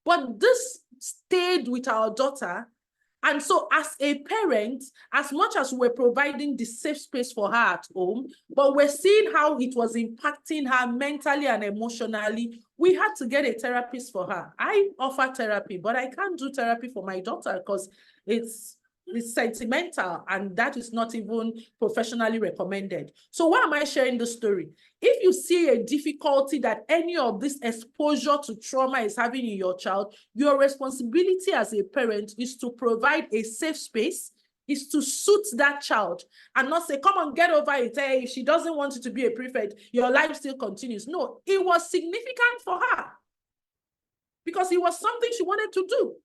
but this stayed with our daughter. And so as a parent, as much as we're providing the safe space for her at home, but we're seeing how it was impacting her mentally and emotionally, we had to get a therapist for her. I offer therapy, but I can't do therapy for my daughter because it's sentimental and that is not even professionally recommended. So why am I sharing this story? If you see a difficulty that any of this exposure to trauma is having in your child, your responsibility as a parent is to provide a safe space, is to suit that child and not say, come on, get over it. Hey, if she doesn't want you to be a prefect, your life still continues. No, it was significant for her because it was something she wanted to do.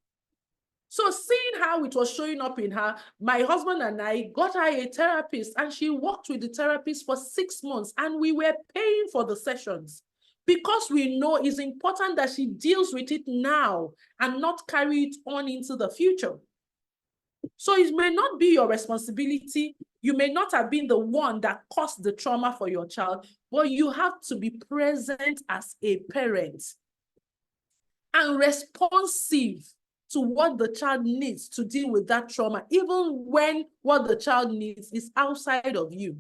So seeing how it was showing up in her, my husband and I got her a therapist and she worked with the therapist for 6 months and we were paying for the sessions because we know it's important that she deals with it now and not carry it on into the future. So it may not be your responsibility. You may not have been the one that caused the trauma for your child, but you have to be present as a parent and responsive to what the child needs to deal with that trauma, even when what the child needs is outside of you.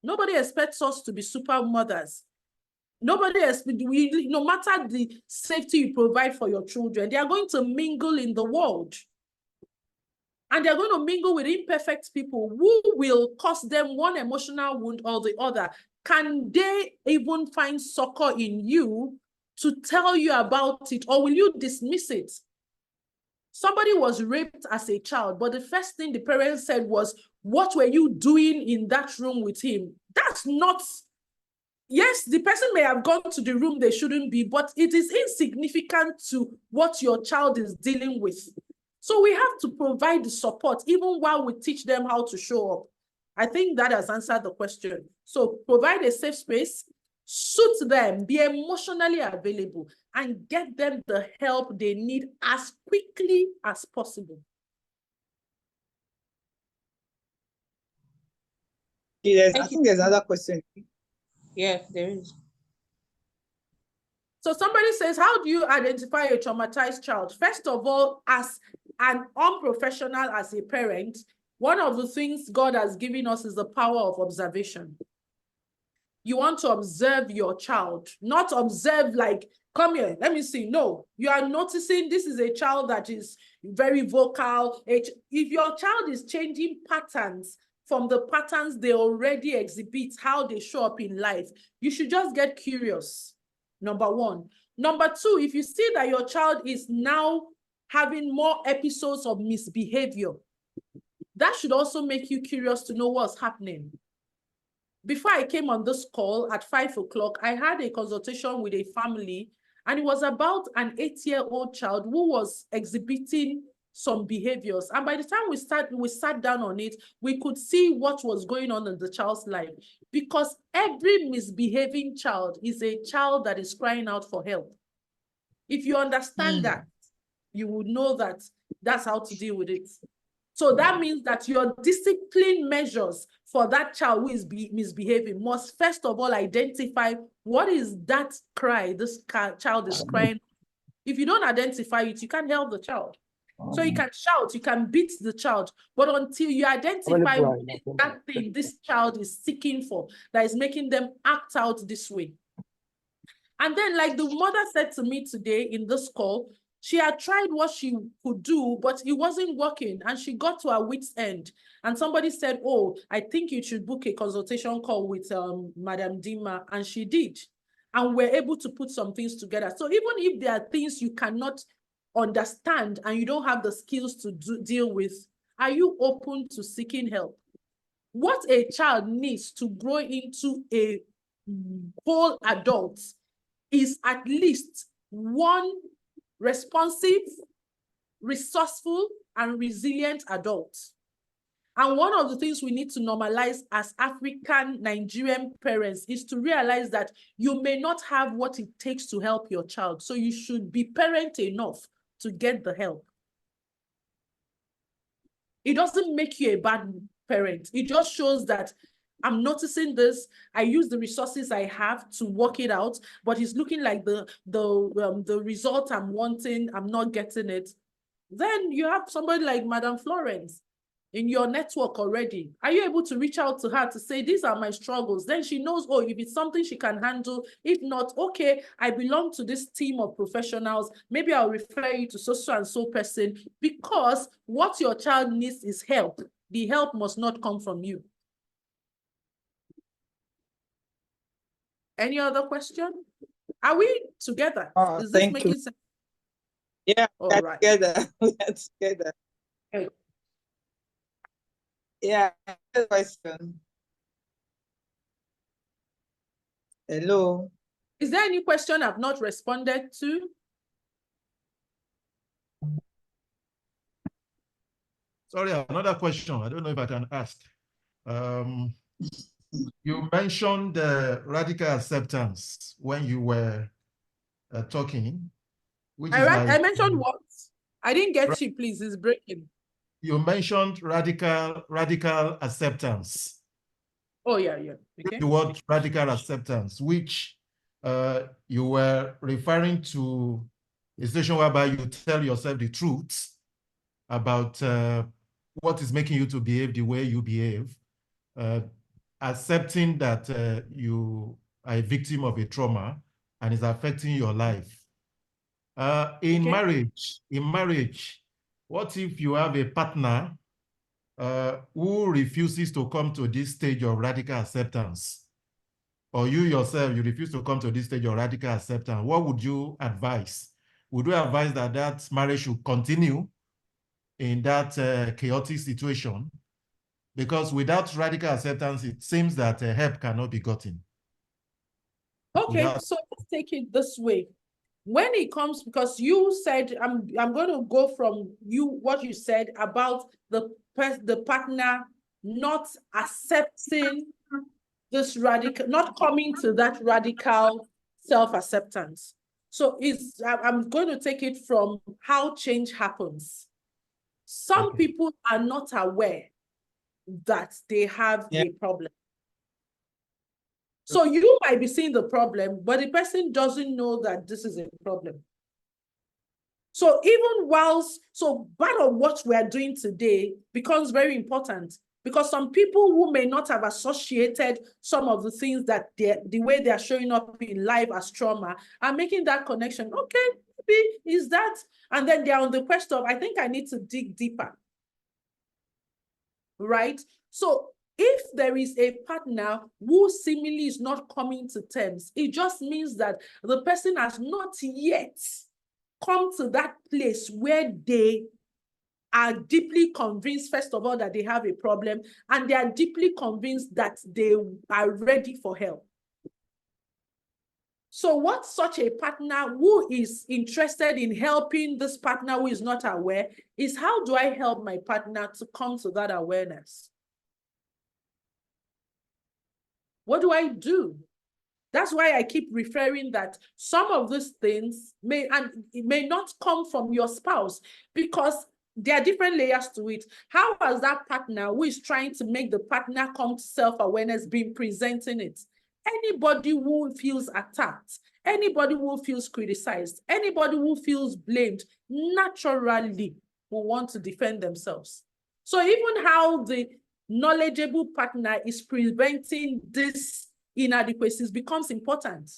Nobody expects us to be super mothers. Nobody expects, no matter the safety you provide for your children, they are going to mingle in the world. And they're going to mingle with imperfect people who will cause them one emotional wound or the other. Can they even find succor in you to tell you about it, or will you dismiss it? Somebody was raped as a child, but the first thing the parents said was, what were you doing in that room with him? That's not, yes, the person may have gone to the room they shouldn't be, but it is insignificant to what your child is dealing with. So we have to provide the support even while we teach them how to show up. I think that has answered the question. So provide a safe space, suit them, be emotionally available, and get them the help they need as quickly as possible. I think there's another question. Yeah, there is. So somebody says, how do you identify a traumatized child? First of all, as an unprofessional, as a parent, one of the things God has given us is the power of observation. You want to observe your child, not observe like, come here, let me see. No, you are noticing this is a child that is very vocal. If your child is changing patterns from the patterns they already exhibit, how they show up in life, you should just get curious, number one. Number two, if you see that your child is now having more episodes of misbehavior, that should also make you curious to know what's happening. Before I came on this call at 5 o'clock, I had a consultation with a family, and it was about an 8-year-old child who was exhibiting some behaviors. And by the time we sat down on it, we could see what was going on in the child's life. Because every misbehaving child is a child that is crying out for help. If you understand that, you would know that that's how to deal with it. So that means that your discipline measures for that child who is misbehaving must first of all identify what is that cry this child is crying. If you don't identify it, you can't help the child. So you can shout, you can beat the child, but until you identify that thing this child is seeking for, that is making them act out this way. And then, like the mother said to me today in this call, she had tried what she could do, but it wasn't working. And she got to her wit's end. And somebody said, oh, I think you should book a consultation call with Madam Dinma. And she did. And we're able to put some things together. So even if there are things you cannot understand and you don't have the skills to deal with, are you open to seeking help? What a child needs to grow into a whole adult is at least one responsive, resourceful, and resilient adult. And one of the things we need to normalize as African Nigerian parents is to realize that you may not have what it takes to help your child. So you should be parent enough to get the help. It doesn't make you a bad parent. It just shows that I'm noticing this. I use the resources I have to work it out, but it's looking like the result I'm wanting, I'm not getting it. Then you have somebody like Madam Florence in your network already. Are you able to reach out to her to say, these are my struggles? Then she knows, oh, if it's something she can handle. If not, okay, I belong to this team of professionals. Maybe I'll refer you to so and so person, because what your child needs is help. The help must not come from you. Any other question? Are we together? Is this making sense? Yeah, all right. Together. We are together. Okay. Yeah, question. Hello. Is there any question I've not responded to? Sorry, another question. I don't know if I can ask. You mentioned radical acceptance when you were talking, which is like... I mentioned what? I didn't get you, please. It's breaking. You mentioned radical acceptance. Oh, yeah. Okay. The word radical acceptance, which you were referring to a situation whereby you tell yourself the truth about what is making you to behave the way you behave, accepting that you are a victim of a trauma and is affecting your life. In marriage, what if you have a partner who refuses to come to this stage of radical acceptance? Or you yourself, you refuse to come to this stage of radical acceptance. What would you advise? Would you advise that that marriage should continue in that chaotic situation? Because without radical acceptance, it seems that help cannot be gotten. Okay, so let's take it this way. When it comes, because you said, I'm going to go from what you said about the partner not accepting this radical, not coming to that radical self-acceptance. So I'm going to take it from how change happens. Some people are not aware that they have a problem. So you might be seeing the problem, but the person doesn't know that this is a problem. So even so part of what we are doing today becomes very important, because some people who may not have associated some of the things that the way they are showing up in life as trauma are making that connection. Okay, maybe is that, and then they're on the quest of, I think I need to dig deeper, right? So if there is a partner who seemingly is not coming to terms, it just means that the person has not yet come to that place where they are deeply convinced, first of all, that they have a problem, and they are deeply convinced that they are ready for help. So what such a partner who is interested in helping this partner who is not aware is, how do I help my partner to come to that awareness? What do I do? That's why I keep referring that some of these things it may not come from your spouse, because there are different layers to it. How has that partner who is trying to make the partner come to self-awareness been presenting it? Anybody who feels attacked, anybody who feels criticized, anybody who feels blamed, naturally will want to defend themselves. So even how the knowledgeable partner is preventing this inadequacies becomes important.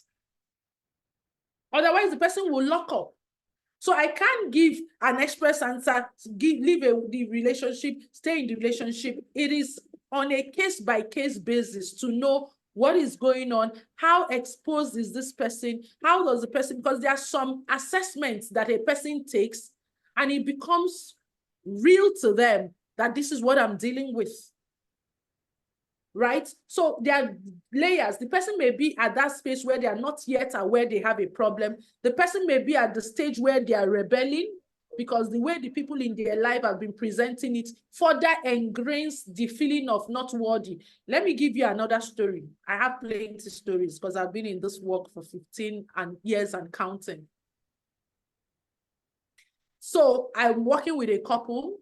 Otherwise, the person will lock up. So I can't give an express answer, leave the relationship, stay in the relationship. It is on a case-by-case basis to know what is going on, how exposed is this person, how does the person, because there are some assessments that a person takes and it becomes real to them that this is what I'm dealing with. Right? So there are layers. The person may be at that space where they are not yet aware they have a problem. The person may be at the stage where they are rebelling, because the way the people in their life have been presenting it further ingrains the feeling of not worthy. Let me give you another story. I have plenty of stories because I've been in this work for 15 years and counting. So I'm working with a couple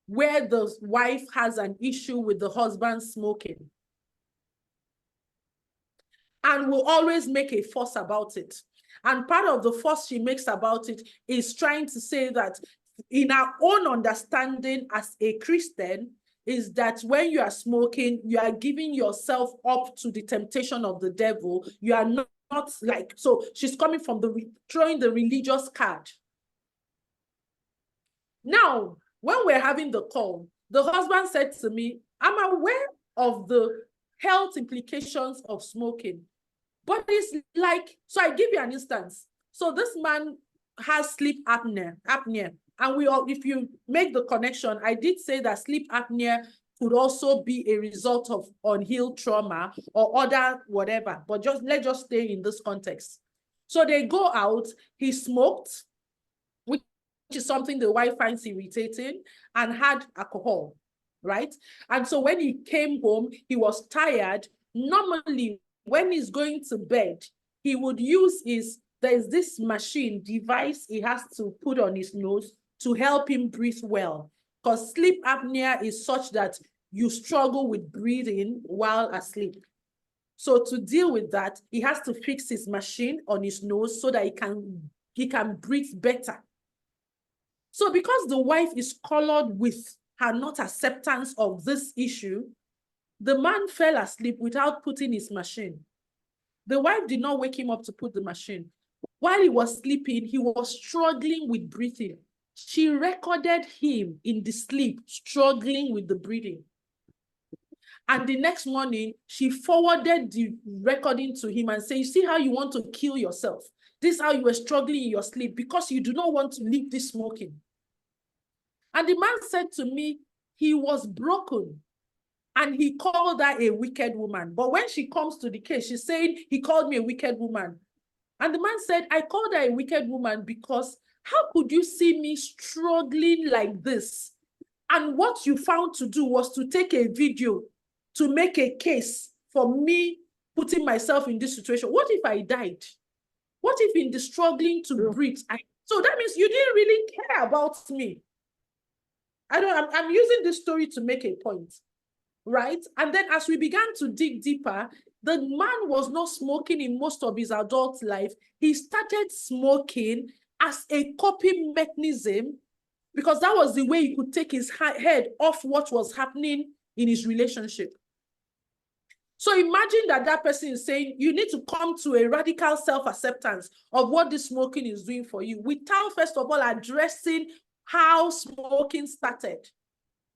where the wife has an issue with the husband smoking, and will always make a fuss about it. And part of the fuss she makes about it is trying to say that in our own understanding as a Christian, is that when you are smoking, you are giving yourself up to the temptation of the devil. You are not like, so she's coming from throwing the religious card. Now, when we're having the call, the husband said to me, I'm aware of the health implications of smoking, but it's like, so I give you an instance. So this man has sleep apnea. And if you make the connection, I did say that sleep apnea could also be a result of unhealed trauma or other whatever, but let's just stay in this context. So they go out, he smoked, which is something the wife finds irritating, and had alcohol, right? And so when he came home, he was tired. Normally, when he's going to bed, he would use there's this device he has to put on his nose to help him breathe well. Because sleep apnea is such that you struggle with breathing while asleep. So to deal with that, he has to fix his machine on his nose so that he can breathe better. So because the wife is colored with her not acceptance of this issue, the man fell asleep without putting his machine. The wife did not wake him up to put the machine. While he was sleeping, he was struggling with breathing. She recorded him in the sleep, struggling with the breathing. And the next morning, she forwarded the recording to him and said, you see how you want to kill yourself? This is how you were struggling in your sleep because you do not want to leave this smoking. And the man said to me, he was broken. And he called her a wicked woman. But when she comes to the case, she's saying, he called me a wicked woman. And the man said, I called her a wicked woman because how could you see me struggling like this? And what you found to do was to take a video to make a case for me putting myself in this situation. What if I died? What if in the struggling to breathe? So that means you didn't really care about me. I'm using this story to make a point, right? And then as we began to dig deeper, The man was not smoking in most of his adult life. He started smoking as a coping mechanism because that was the way he could take his head off what was happening in his relationship. So imagine that that person is saying, you need to come to a radical self-acceptance of what this smoking is doing for you without, first of all, addressing how smoking started.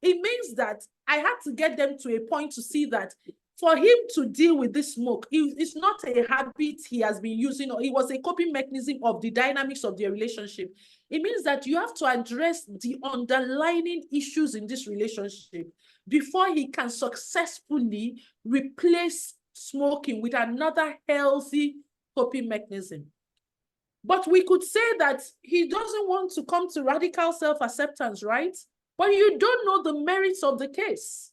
It means that I had to get them to a point to see that for him to deal with this smoke, it's not a habit he has been using, or it was a coping mechanism of the dynamics of their relationship. It means that you have to address the underlying issues in this relationship before he can successfully replace smoking with another healthy coping mechanism. But we could say that he doesn't want to come to radical self-acceptance, right? But you don't know the merits of the case.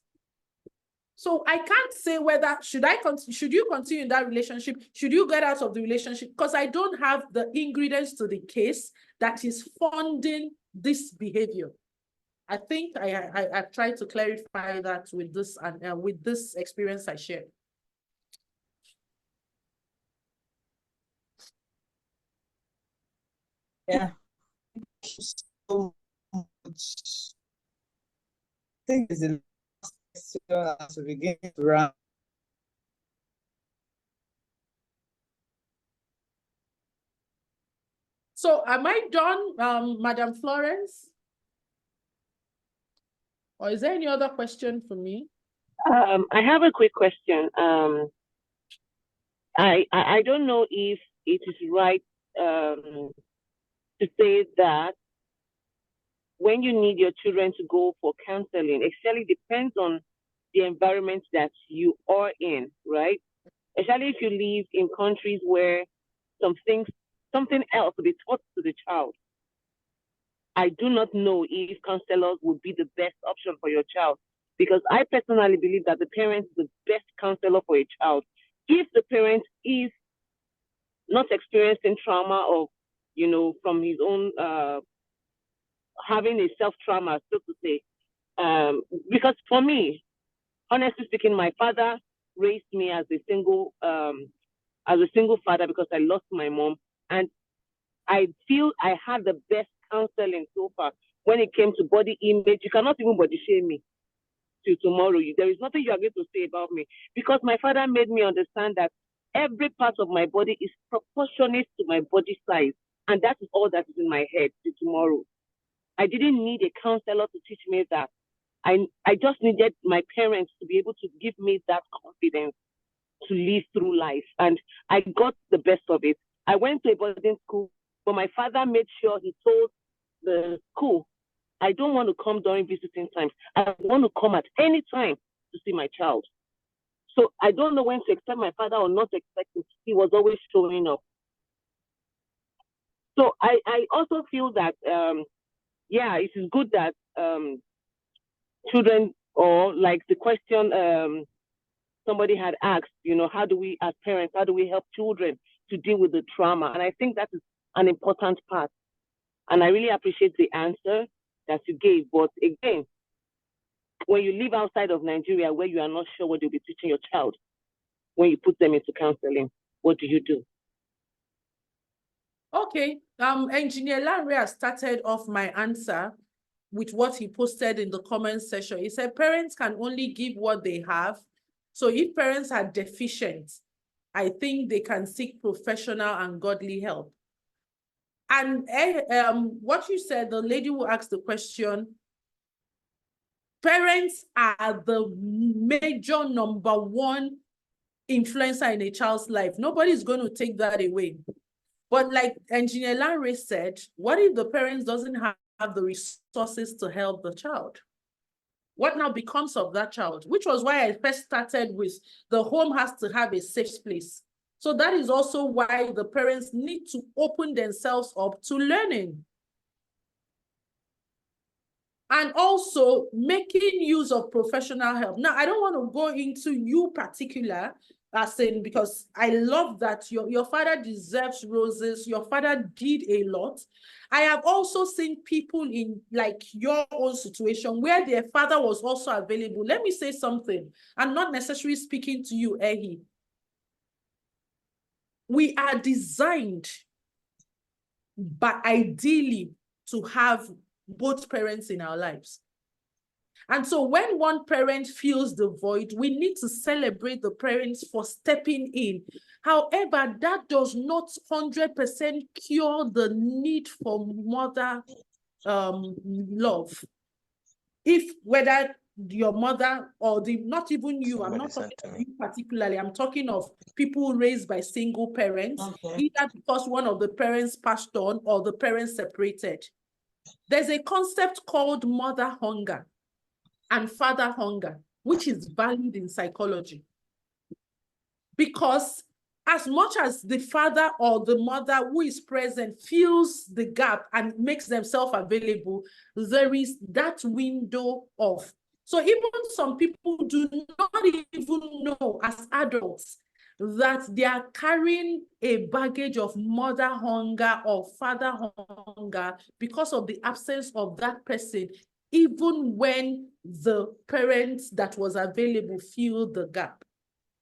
So I can't say whether should you continue in that relationship? Should you get out of the relationship? Because I don't have the ingredients to the case that is funding this behavior. I think I've tried to clarify that with this and with this experience I shared. Yeah. Thank you so much. I think it's the last question as we begin to round. So am I done, Madam Florence? Or is there any other question for me? I have a quick question. I don't know if it is right to say that when you need your children to go for counseling, it actually depends on the environment that you are in, right? Especially if you live in countries where something else will be taught to the child. I do not know if counselors would be the best option for your child, because I personally believe that the parent is the best counselor for a child. If the parent is not experiencing trauma or, from his own having a self-trauma, so to say. Because for me, honestly speaking, my father raised me as a single father because I lost my mom. And I feel I had the best counseling so far. When it came to body image, you cannot even body shame me till tomorrow. There is nothing you are going to say about me, because my father made me understand that every part of my body is proportionate to my body size. And that is all that is in my head till tomorrow. I didn't need a counselor to teach me that. I just needed my parents to be able to give me that confidence to live through life. And I got the best of it. I went to a boarding school, but my father made sure he told the school, I don't want to come during visiting times. I want to come at any time to see my child. So I don't know when to expect my father or not expect him. He was always showing up. So I also feel that, it is good that children, or like the question somebody had asked, how do we, as parents, how do we help children to deal with the trauma? And I think that is an important part. And I really appreciate the answer that you gave. But again, when you live outside of Nigeria, where you are not sure what you'll be teaching your child, when you put them into counseling, what do you do? Okay, Engineer Lanre has started off my answer with what he posted in the comment section. He said parents can only give what they have. So if parents are deficient, I think they can seek professional and godly help. And what you said, the lady who asked the question, parents are the major number one influencer in a child's life. Nobody's going to take that away. But like Engineer Lanre said, what if the parents doesn't have the resources to help the child? What now becomes of that child? Which was why I first started with the home has to have a safe place. So that is also why the parents need to open themselves up to learning. And also making use of professional help. Now, I don't want to go into you particular, as in, because I love that your father deserves roses. Your father did a lot. I have also seen people in like your own situation where their father was also available. Let me say something. I'm not necessarily speaking to you, Ehi. we are designed, but ideally, to have both parents in our lives. And so when one parent feels the void, we need to celebrate the parents for stepping in. However, that does not 100% cure the need for mother love. If whether your mother or not even you, I'm not talking of you particularly, I'm talking of people raised by single parents, either because one of the parents passed on or the parents separated. There's a concept called mother hunger and father hunger, which is valid in psychology. Because as much as the father or the mother who is present feels the gap and makes themselves available, there is that window of. So even some people do not even know as adults that they are carrying a baggage of mother hunger or father hunger because of the absence of that person, even when the parents that was available fill the gap.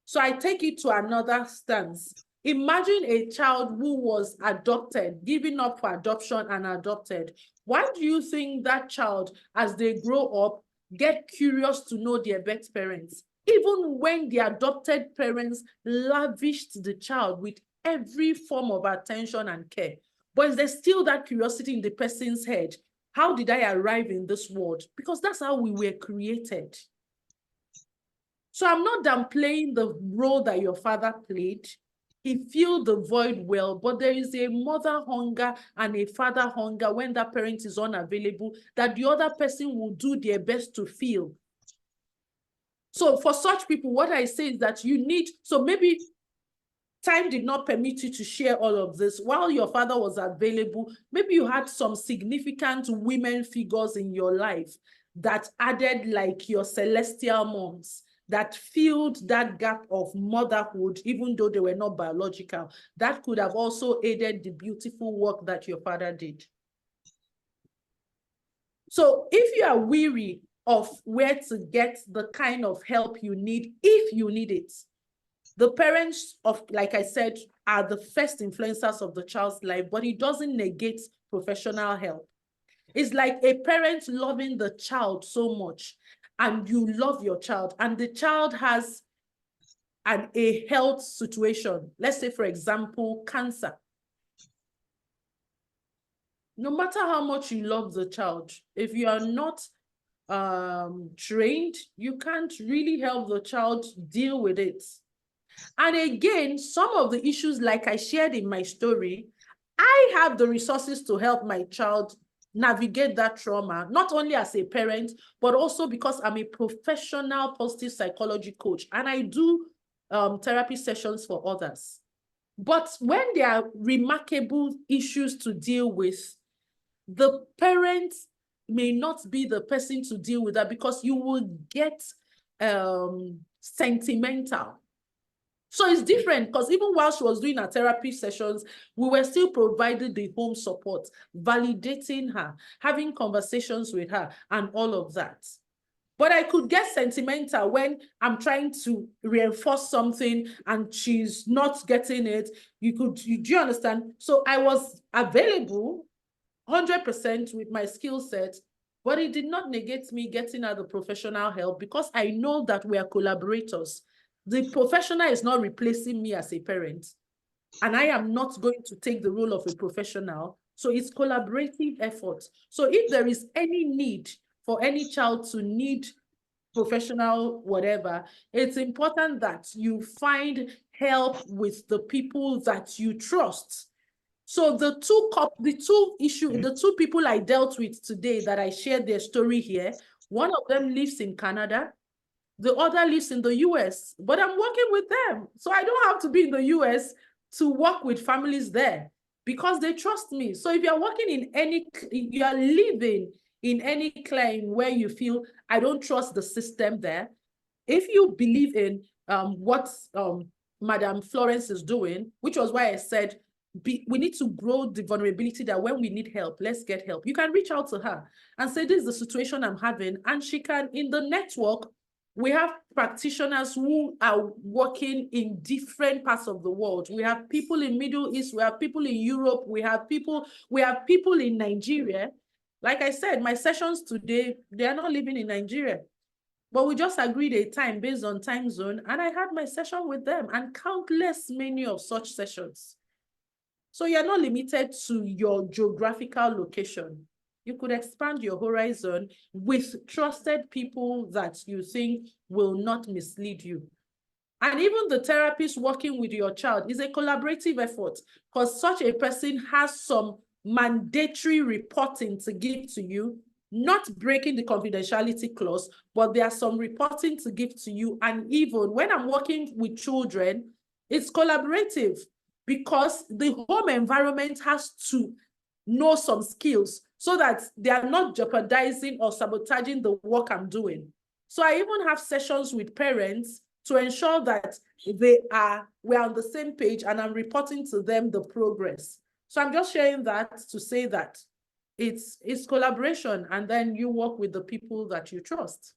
So I take it to another stance. Imagine a child who was adopted, given up for adoption and adopted. Why do you think that child, as they grow up, get curious to know their birth parents? Even when the adopted parents lavished the child with every form of attention and care. But there's still that curiosity in the person's head. How did I arrive in this world? Because that's how we were created. So I'm not downplaying the role that your father played. He filled the void well, but there is a mother hunger and a father hunger when that parent is unavailable that the other person will do their best to fill. So for such people, what I say is that you need, so maybe time did not permit you to share all of this. While your father was available, maybe you had some significant women figures in your life that added like your celestial moms, that filled that gap of motherhood, even though they were not biological. That could have also aided the beautiful work that your father did. So if you are weary of where to get the kind of help you need, if you need it, the parents of, like I said, are the first influencers of the child's life, but it doesn't negate professional help. It's like a parent loving the child so much, and you love your child, and the child has a health situation. Let's say, for example, cancer. No matter how much you love the child, if you are not trained, you can't really help the child deal with it. And again, some of the issues, like I shared in my story, I have the resources to help my child navigate that trauma, not only as a parent, but also because I'm a professional positive psychology coach and I do therapy sessions for others. But when there are remarkable issues to deal with, the parent may not be the person to deal with that because you will get sentimental. So it's different because even while she was doing her therapy sessions, we were still providing the home support, validating her, having conversations with her, and all of that. But I could get sentimental when I'm trying to reinforce something and she's not getting it. Do you understand? So I was available 100% with my skill set, but it did not negate me getting her the professional help because I know that we are collaborators. The professional is not replacing me as a parent, and I am not going to take the role of a professional. So it's collaborative effort. So if there is any need for any child to need professional whatever, it's important that you find help with the people that you trust. So the two people I dealt with today that I shared their story here, one of them lives in Canada, the other lives in the US, but I'm working with them. So I don't have to be in the US to work with families there because they trust me. So if you're working you are living in any claim where you feel, I don't trust the system there, if you believe in what Madam Florence is doing, which was why I said, we need to grow the vulnerability that when we need help, let's get help. You can reach out to her and say, this is the situation I'm having. And she can, in the network, We have practitioners who are working in different parts of the world. We have people in Middle East, we have people in Europe, we have people in Nigeria. Like I said, my sessions today, they are not living in Nigeria. But we just agreed a time based on time zone, and I had my session with them and countless many of such sessions. So you're not limited to your geographical location. You could expand your horizon with trusted people that you think will not mislead you. And even the therapist working with your child is a collaborative effort, because such a person has some mandatory reporting to give to you, not breaking the confidentiality clause, but there are some reporting to give to you. And even when I'm working with children, it's collaborative, because the home environment has to know some skills so that they are not jeopardizing or sabotaging the work I'm doing. So I even have sessions with parents to ensure that we're on the same page, and I'm reporting to them the progress. So I'm just sharing that to say that it's collaboration, and then you work with the people that you trust.